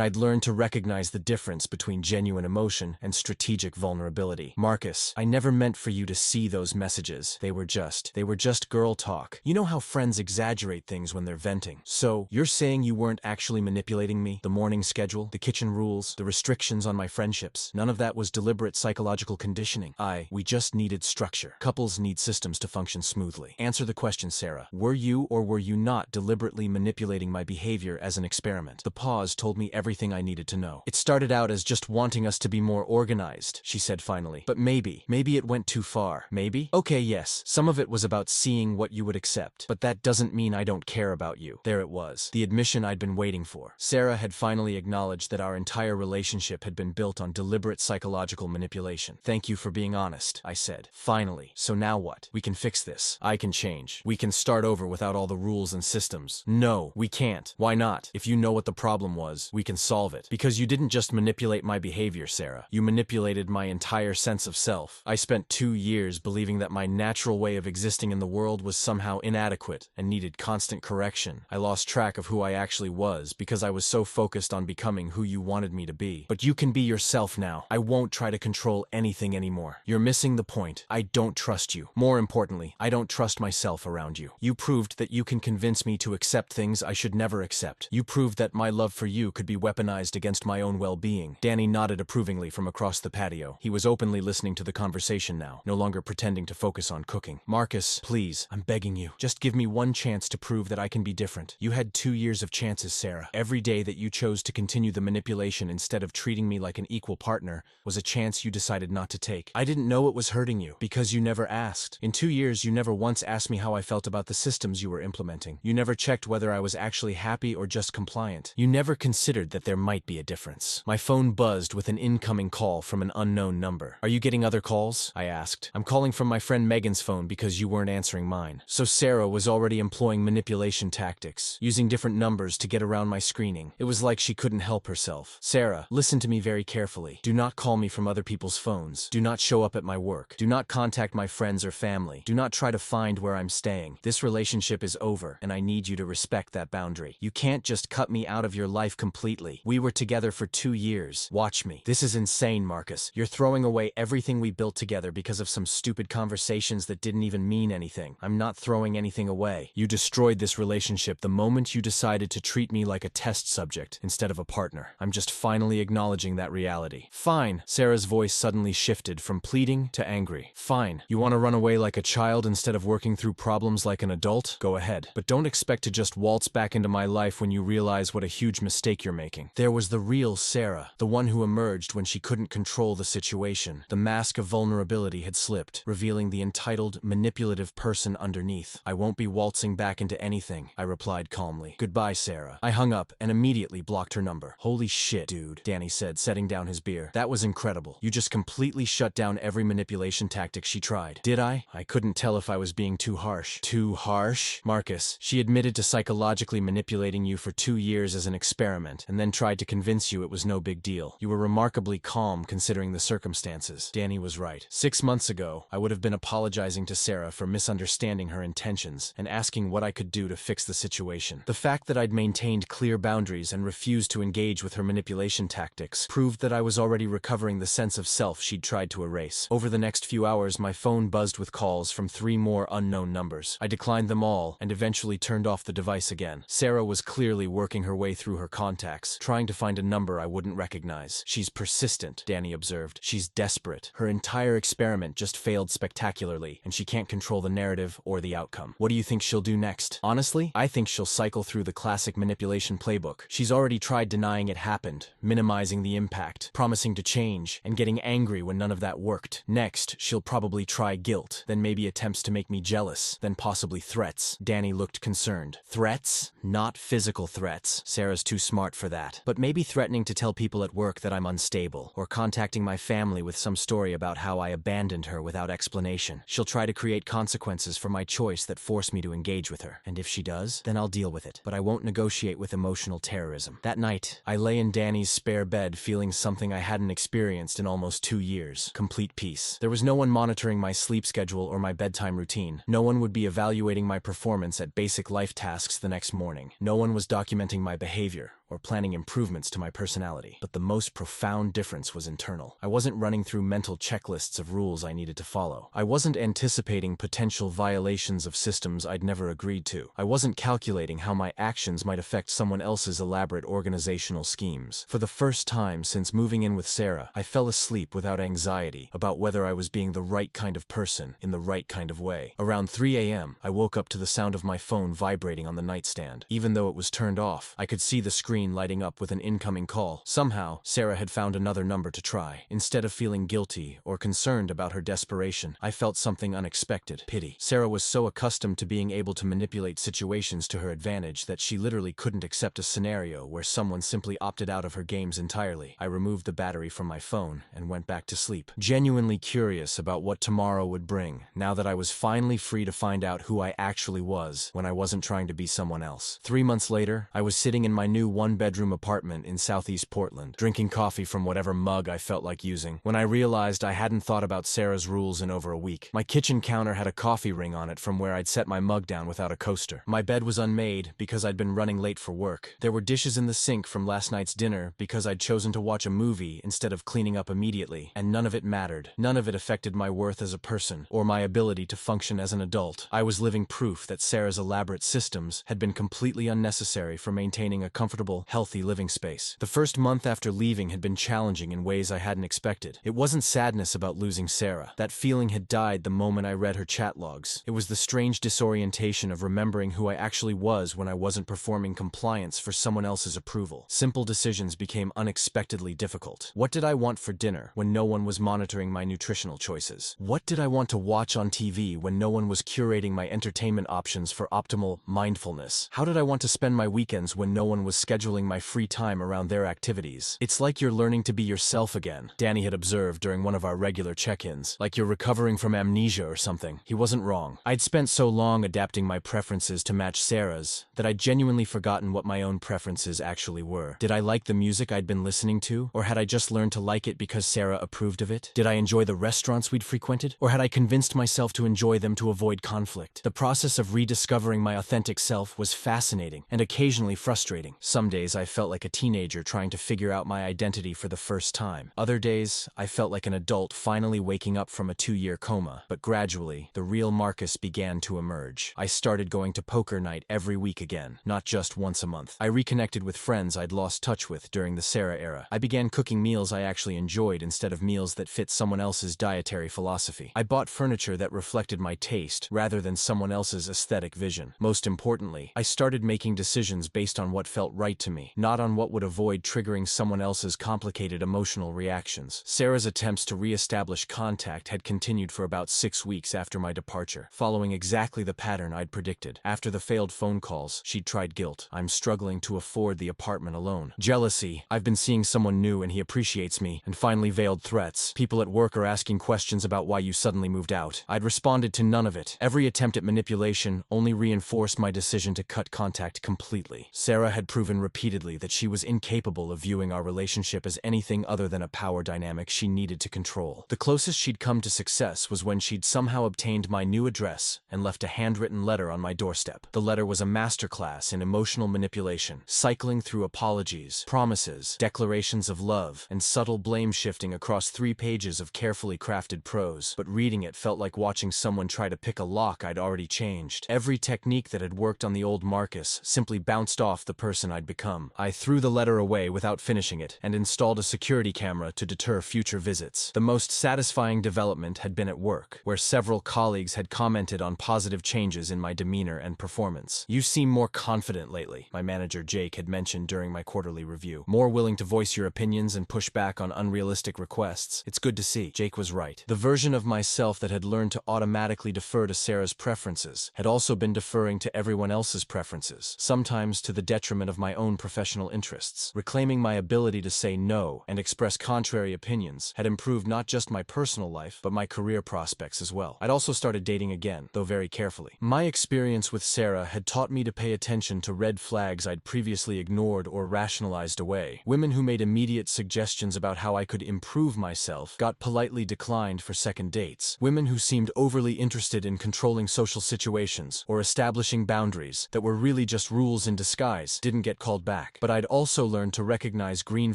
I'd learned to recognize the difference between genuine emotion and strategic vulnerability. Marcus, I never meant for you to see those messages. They were just girl talk. You know how friends exaggerate things when they're venting. So, you're saying you weren't actually manipulating me? The morning schedule, the kitchen rules, the restrictions on my friendships. None of that was deliberate psychological conditioning. We just needed structure. Couples need systems to function smoothly. Answer the question, Sarah. Were you or were you not deliberately manipulating my behavior as an experiment? The pause told me everything I needed to know. It started out as just wanting us to be more organized, she said finally. But maybe it went too far. Maybe? Okay, yes, some of it was about seeing what you would accept, but that doesn't mean I don't care about you. There it was, the admission I'd been waiting for. Sarah had finally acknowledged that our entire relationship had been built on deliberate psychological manipulation. Thank you for being honest, I said. Finally. So now what? We can fix this. I can change. We can start over without all the rules and systems. No, we can't. Why not? If you know what the problem was, we can solve it. Because you didn't just manipulate my behavior, Sarah. You manipulated my entire sense of self. I spent 2 years believing that my natural way of existing in the world was somehow inadequate and needed constant correction. I lost track of who I actually was because I was so focused on becoming who you wanted me to be. But you can be yourself now. I won't try to control anything anymore. You're missing the point. I don't trust you. More importantly, I don't trust myself around you. You proved that you can convince me to accept things I should never accept. You proved that my love for you could be weaponized against my own well-being. Danny nodded approvingly from across the patio. He was openly listening to the conversation now, no longer pretending to focus on cooking. Marcus, please, I'm begging you. Just give me one chance to prove that I can be different. You had 2 years of chances, Sarah. Every day that you chose to continue the manipulation instead of treating me like an equal partner was a chance you decided not to take. I didn't know it was hurting you because you never asked. In 2 years, you never once asked me how I felt about the systems you were implementing. You never checked whether I was actually happy or just compliant. You never considered that there might be a difference. My phone buzzed with an incoming call from an unknown number. Are you getting other calls? I asked. I'm calling from my friend Megan's phone because you weren't answering mine. So Sarah was already employing manipulation tactics, using different numbers to get around my screening. It was like she couldn't help herself. Sarah, listen to me very carefully. Do not call me from other people's phones. Do not show up at my work. Do not contact my friends or family. Do not try to find where I'm staying. This relationship is over, and I need you to respect that boundary. You can't just cut me out of your life completely. We were together for 2 years. Watch me. This is insane, Marcus. You're throwing away everything we built together because of some stupid conversations that didn't even mean anything. I'm not throwing anything away. You destroyed this relationship the moment you decided to treat me like a test subject instead of a partner. I'm just finally acknowledging that reality. Fine. Sarah's voice suddenly shifted from pleading to angry. Fine. You want to run away like a child instead of working through problems like an adult? Go ahead. But don't expect to just waltz back into my life when you realize what a huge mistake you're making. There was the real Sarah, the one who emerged when she couldn't control the situation. The mask of vulnerability had slipped, revealing the entitled, manipulative person underneath. I won't be waltzing back into anything, I replied calmly. Goodbye, Sarah. I hung up and immediately blocked her number. Holy shit, dude, Danny said, setting down his beer. That was incredible. You just completely shut down every manipulation tactic she tried. Did I? I couldn't tell if I was being too harsh. Too harsh? Marcus, she admitted to psychologically manipulating you for 2 years as an experiment, and then tried to convince you it was no big deal. You were remarkably calm considering the circumstances. Danny was right. 6 months ago, I would have been apologizing to Sarah for misunderstanding her intentions and asking what I could do to fix the situation. The fact that I'd maintained clear boundaries and refused to engage with her manipulation tactics proved that I was already recovering the sense of self she'd tried to erase. Over the next few hours, my phone buzzed with calls from 3 more unknown numbers. I declined them all and eventually turned off the device again. Sarah was clearly working her way through her contacts, trying to find a number I wouldn't recognize. She's persistent, Danny observed. She's desperate. Her entire experiment just failed spectacularly, and she can't control the narrative or the outcome. What do you think she'll do next? Honestly, I think she'll cycle through the classic manipulation playbook. She's already tried denying it happened, minimizing the impact, promising to change, and getting angry when none of that worked. Next, she'll probably try guilt, then maybe attempts to make me jealous, then possibly threats. Danny looked concerned. Threats? Not physical threats. Sarah's too smart for that. But maybe threatening to tell people at work that I'm unstable, or contacting my family with some story about how I abandoned abandoned her without explanation. She'll try to create consequences for my choice that force me to engage with her. And if she does, then I'll deal with it. But I won't negotiate with emotional terrorism. That night, I lay in Danny's spare bed feeling something I hadn't experienced in almost 2 years. Complete peace. There was no one monitoring my sleep schedule or my bedtime routine. No one would be evaluating my performance at basic life tasks the next morning. No one was documenting my behavior or planning improvements to my personality. But the most profound difference was internal. I wasn't running through mental checklists of rules I needed to follow. I wasn't anticipating potential violations of systems I'd never agreed to. I wasn't calculating how my actions might affect someone else's elaborate organizational schemes. For the first time since moving in with Sarah, I fell asleep without anxiety about whether I was being the right kind of person in the right kind of way. Around 3 a.m., I woke up to the sound of my phone vibrating on the nightstand. Even though it was turned off, I could see the screen lighting up with an incoming call. Somehow, Sarah had found another number to try. Instead of feeling guilty or concerned about her desperation, I felt something unexpected: pity. Sarah was so accustomed to being able to manipulate situations to her advantage that she literally couldn't accept a scenario where someone simply opted out of her games entirely. I removed the battery from my phone and went back to sleep, genuinely curious about what tomorrow would bring, now that I was finally free to find out who I actually was when I wasn't trying to be someone else. 3 months later, I was sitting in my new one-bedroom apartment in Southeast Portland, drinking coffee from whatever mug I felt like using, when I realized I hadn't thought about Sarah's rules in over a week. My kitchen counter had a coffee ring on it from where I'd set my mug down without a coaster. My bed was unmade because I'd been running late for work. There were dishes in the sink from last night's dinner because I'd chosen to watch a movie instead of cleaning up immediately, and none of it mattered. None of it affected my worth as a person or my ability to function as an adult. I was living proof that Sarah's elaborate systems had been completely unnecessary for maintaining a comfortable, healthy living space. The first month after leaving had been challenging in ways I hadn't expected. It wasn't sadness about losing Sarah. That feeling had died the moment I read her chat logs. It was the strange disorientation of remembering who I actually was when I wasn't performing compliance for someone else's approval. Simple decisions became unexpectedly difficult. What did I want for dinner when no one was monitoring my nutritional choices? What did I want to watch on TV when no one was curating my entertainment options for optimal mindfulness? How did I want to spend my weekends when no one was scheduling my free time around their activities? It's like you're learning to be yourself again, Danny had observed during one of our regular check-ins. Like you're recovering from amnesia or something. He wasn't wrong. I'd spent so long adapting my preferences to match Sarah's that I'd genuinely forgotten what my own preferences actually were. Did I like the music I'd been listening to? Or had I just learned to like it because Sarah approved of it? Did I enjoy the restaurants we'd frequented? Or had I convinced myself to enjoy them to avoid conflict? The process of rediscovering my authentic self was fascinating and occasionally frustrating. Some days I felt like a teenager trying to figure out my identity for the first time. Other days, I felt like an adult finally waking up from a 2-year coma. But gradually, the real Marcus began to emerge. I started going to poker night every week again, not just once a month. I reconnected with friends I'd lost touch with during the Sarah era. I began cooking meals I actually enjoyed instead of meals that fit someone else's dietary philosophy. I bought furniture that reflected my taste rather than someone else's aesthetic vision. Most importantly, I started making decisions based on what felt right to me, not on what would avoid triggering someone else's complicated emotional reactions. Sarah's attempts to re-establish contact had continued for about 6 weeks after my departure, following exactly the pattern I'd predicted. After the failed phone calls, she'd tried guilt. I'm struggling to afford the apartment alone. Jealousy. I've been seeing someone new and he appreciates me. And finally, veiled threats. People at work are asking questions about why you suddenly moved out. I'd responded to none of it. Every attempt at manipulation only reinforced my decision to cut contact completely. Sarah had proven repeatedly that she was incapable of viewing our relationship as anything other than a power dynamic she needed to control. The closest she'd come to success was when she'd somehow obtained my new address and left a handwritten letter on my doorstep. The letter was a masterclass in emotional manipulation, cycling through apologies, promises, declarations of love, and subtle blame shifting across 3 pages of carefully crafted prose. But reading it felt like watching someone try to pick a lock I'd already changed. Every technique that had worked on the old Marcus simply bounced off the person I'd become. I threw the letter away without finishing it and installed a security camera to deter future visits. The most satisfying development had been at work, where several colleagues had commented on positive changes in my demeanor and performance. "You seem more confident lately," my manager Jake had mentioned during my quarterly review. "More willing to voice your opinions and push back on unrealistic requests. It's good to see." Jake was right. The version of myself that had learned to automatically defer to Sarah's preferences had also been deferring to everyone else's preferences, sometimes to the detriment of my own own professional interests. Reclaiming my ability to say no and express contrary opinions had improved not just my personal life, but my career prospects as well. I'd also started dating again, though very carefully. My experience with Sarah had taught me to pay attention to red flags I'd previously ignored or rationalized away. Women who made immediate suggestions about how I could improve myself got politely declined for second dates. Women who seemed overly interested in controlling social situations or establishing boundaries that were really just rules in disguise didn't get called back. But I'd also learned to recognize green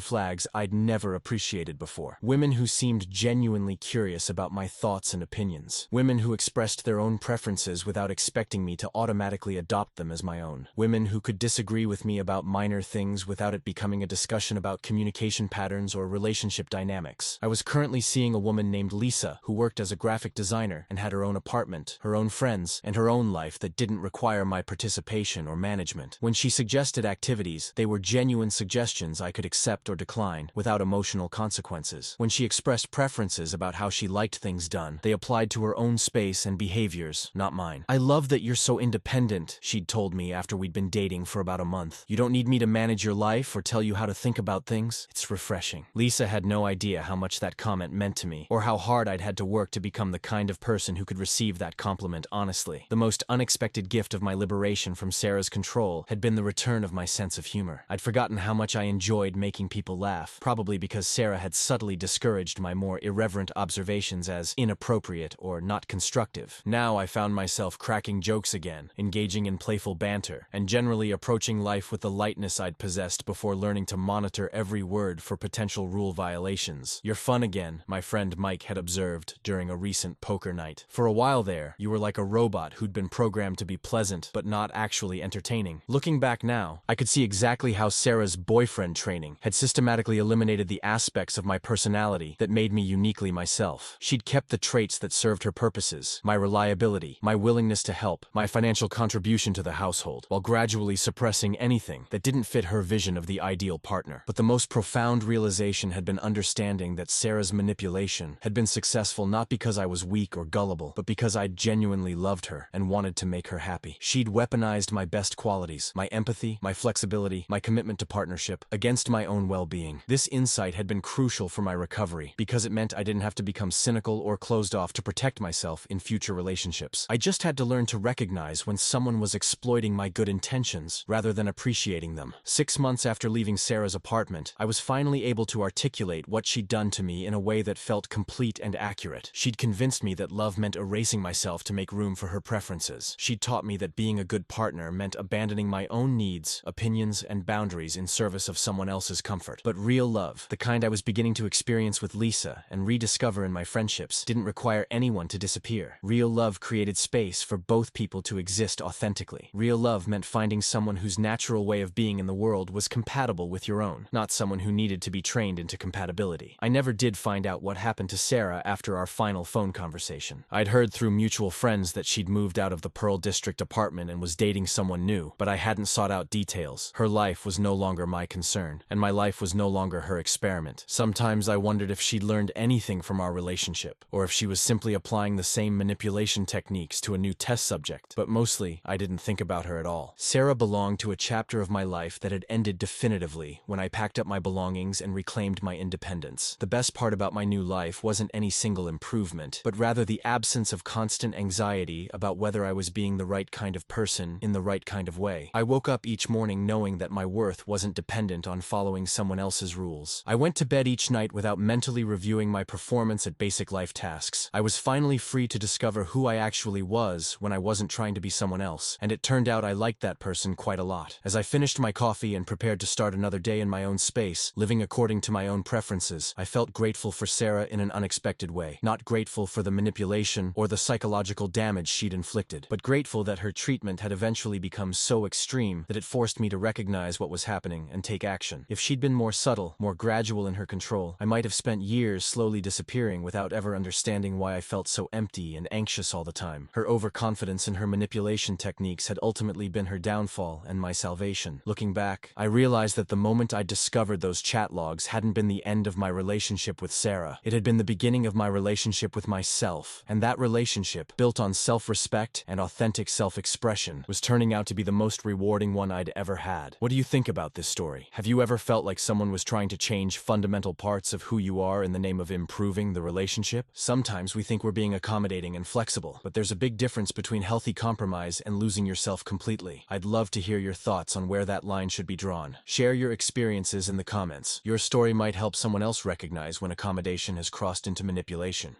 flags I'd never appreciated before. Women who seemed genuinely curious about my thoughts and opinions. Women who expressed their own preferences without expecting me to automatically adopt them as my own. Women who could disagree with me about minor things without it becoming a discussion about communication patterns or relationship dynamics. I was currently seeing a woman named Lisa who worked as a graphic designer and had her own apartment, her own friends, and her own life that didn't require my participation or management. When she suggested activities, they were genuine suggestions I could accept or decline without emotional consequences. When she expressed preferences about how she liked things done, they applied to her own space and behaviors, not mine. "I love that you're so independent," she'd told me after we'd been dating for about a month. "You don't need me to manage your life or tell you how to think about things. It's refreshing." Lisa had no idea how much that comment meant to me, or how hard I'd had to work to become the kind of person who could receive that compliment honestly. The most unexpected gift of my liberation from Sarah's control had been the return of my sense of humor. I'd forgotten how much I enjoyed making people laugh, probably because Sarah had subtly discouraged my more irreverent observations as inappropriate or not constructive. Now I found myself cracking jokes again, engaging in playful banter, and generally approaching life with the lightness I'd possessed before learning to monitor every word for potential rule violations. "You're fun again," my friend Mike had observed during a recent poker night. "For a while there, you were like a robot who'd been programmed to be pleasant but not actually entertaining." Looking back now, I could see exactly how Sarah's boyfriend training had systematically eliminated the aspects of my personality that made me uniquely myself. She'd kept the traits that served her purposes, my reliability, my willingness to help, my financial contribution to the household, while gradually suppressing anything that didn't fit her vision of the ideal partner. But the most profound realization had been understanding that Sarah's manipulation had been successful not because I was weak or gullible, but because I genuinely loved her and wanted to make her happy. She'd weaponized my best qualities, my empathy, my flexibility, my commitment to partnership, against my own well-being. This insight had been crucial for my recovery because it meant I didn't have to become cynical or closed off to protect myself in future relationships. I just had to learn to recognize when someone was exploiting my good intentions rather than appreciating them. 6 months after leaving Sarah's apartment, I was finally able to articulate what she'd done to me in a way that felt complete and accurate. She'd convinced me that love meant erasing myself to make room for her preferences. She'd taught me that being a good partner meant abandoning my own needs, opinions, and boundaries in service of someone else's comfort. But real love, the kind I was beginning to experience with Lisa and rediscover in my friendships, didn't require anyone to disappear. Real love created space for both people to exist authentically. Real love meant finding someone whose natural way of being in the world was compatible with your own, not someone who needed to be trained into compatibility. I never did find out what happened to Sarah after our final phone conversation. I'd heard through mutual friends that she'd moved out of the Pearl District apartment and was dating someone new, but I hadn't sought out details. Her life was no longer my concern, and my life was no longer her experiment. Sometimes I wondered if she'd learned anything from our relationship, or if she was simply applying the same manipulation techniques to a new test subject, but mostly I didn't think about her at all. Sarah belonged to a chapter of my life that had ended definitively when I packed up my belongings and reclaimed my independence. The best part about my new life wasn't any single improvement, but rather the absence of constant anxiety about whether I was being the right kind of person in the right kind of way. I woke up each morning knowing that my worth wasn't dependent on following someone else's rules. I went to bed each night without mentally reviewing my performance at basic life tasks. I was finally free to discover who I actually was when I wasn't trying to be someone else, and it turned out I liked that person quite a lot. As I finished my coffee and prepared to start another day in my own space, living according to my own preferences, I felt grateful for Sarah in an unexpected way. Not grateful for the manipulation or the psychological damage she'd inflicted, but grateful that her treatment had eventually become so extreme that it forced me to recognize what was happening and take action. If she'd been more subtle, more gradual in her control, I might have spent years slowly disappearing without ever understanding why I felt so empty and anxious all the time. Her overconfidence in her manipulation techniques had ultimately been her downfall and my salvation. Looking back, I realized that the moment I discovered those chat logs hadn't been the end of my relationship with Sarah. It had been the beginning of my relationship with myself, and that relationship, built on self-respect and authentic self-expression, was turning out to be the most rewarding one I'd ever had. bad. What do you think about this story? Have you ever felt like someone was trying to change fundamental parts of who you are in the name of improving the relationship? Sometimes we think we're being accommodating and flexible, but there's a big difference between healthy compromise and losing yourself completely. I'd love to hear your thoughts on where that line should be drawn. Share your experiences in the comments. Your story might help someone else recognize when accommodation has crossed into manipulation.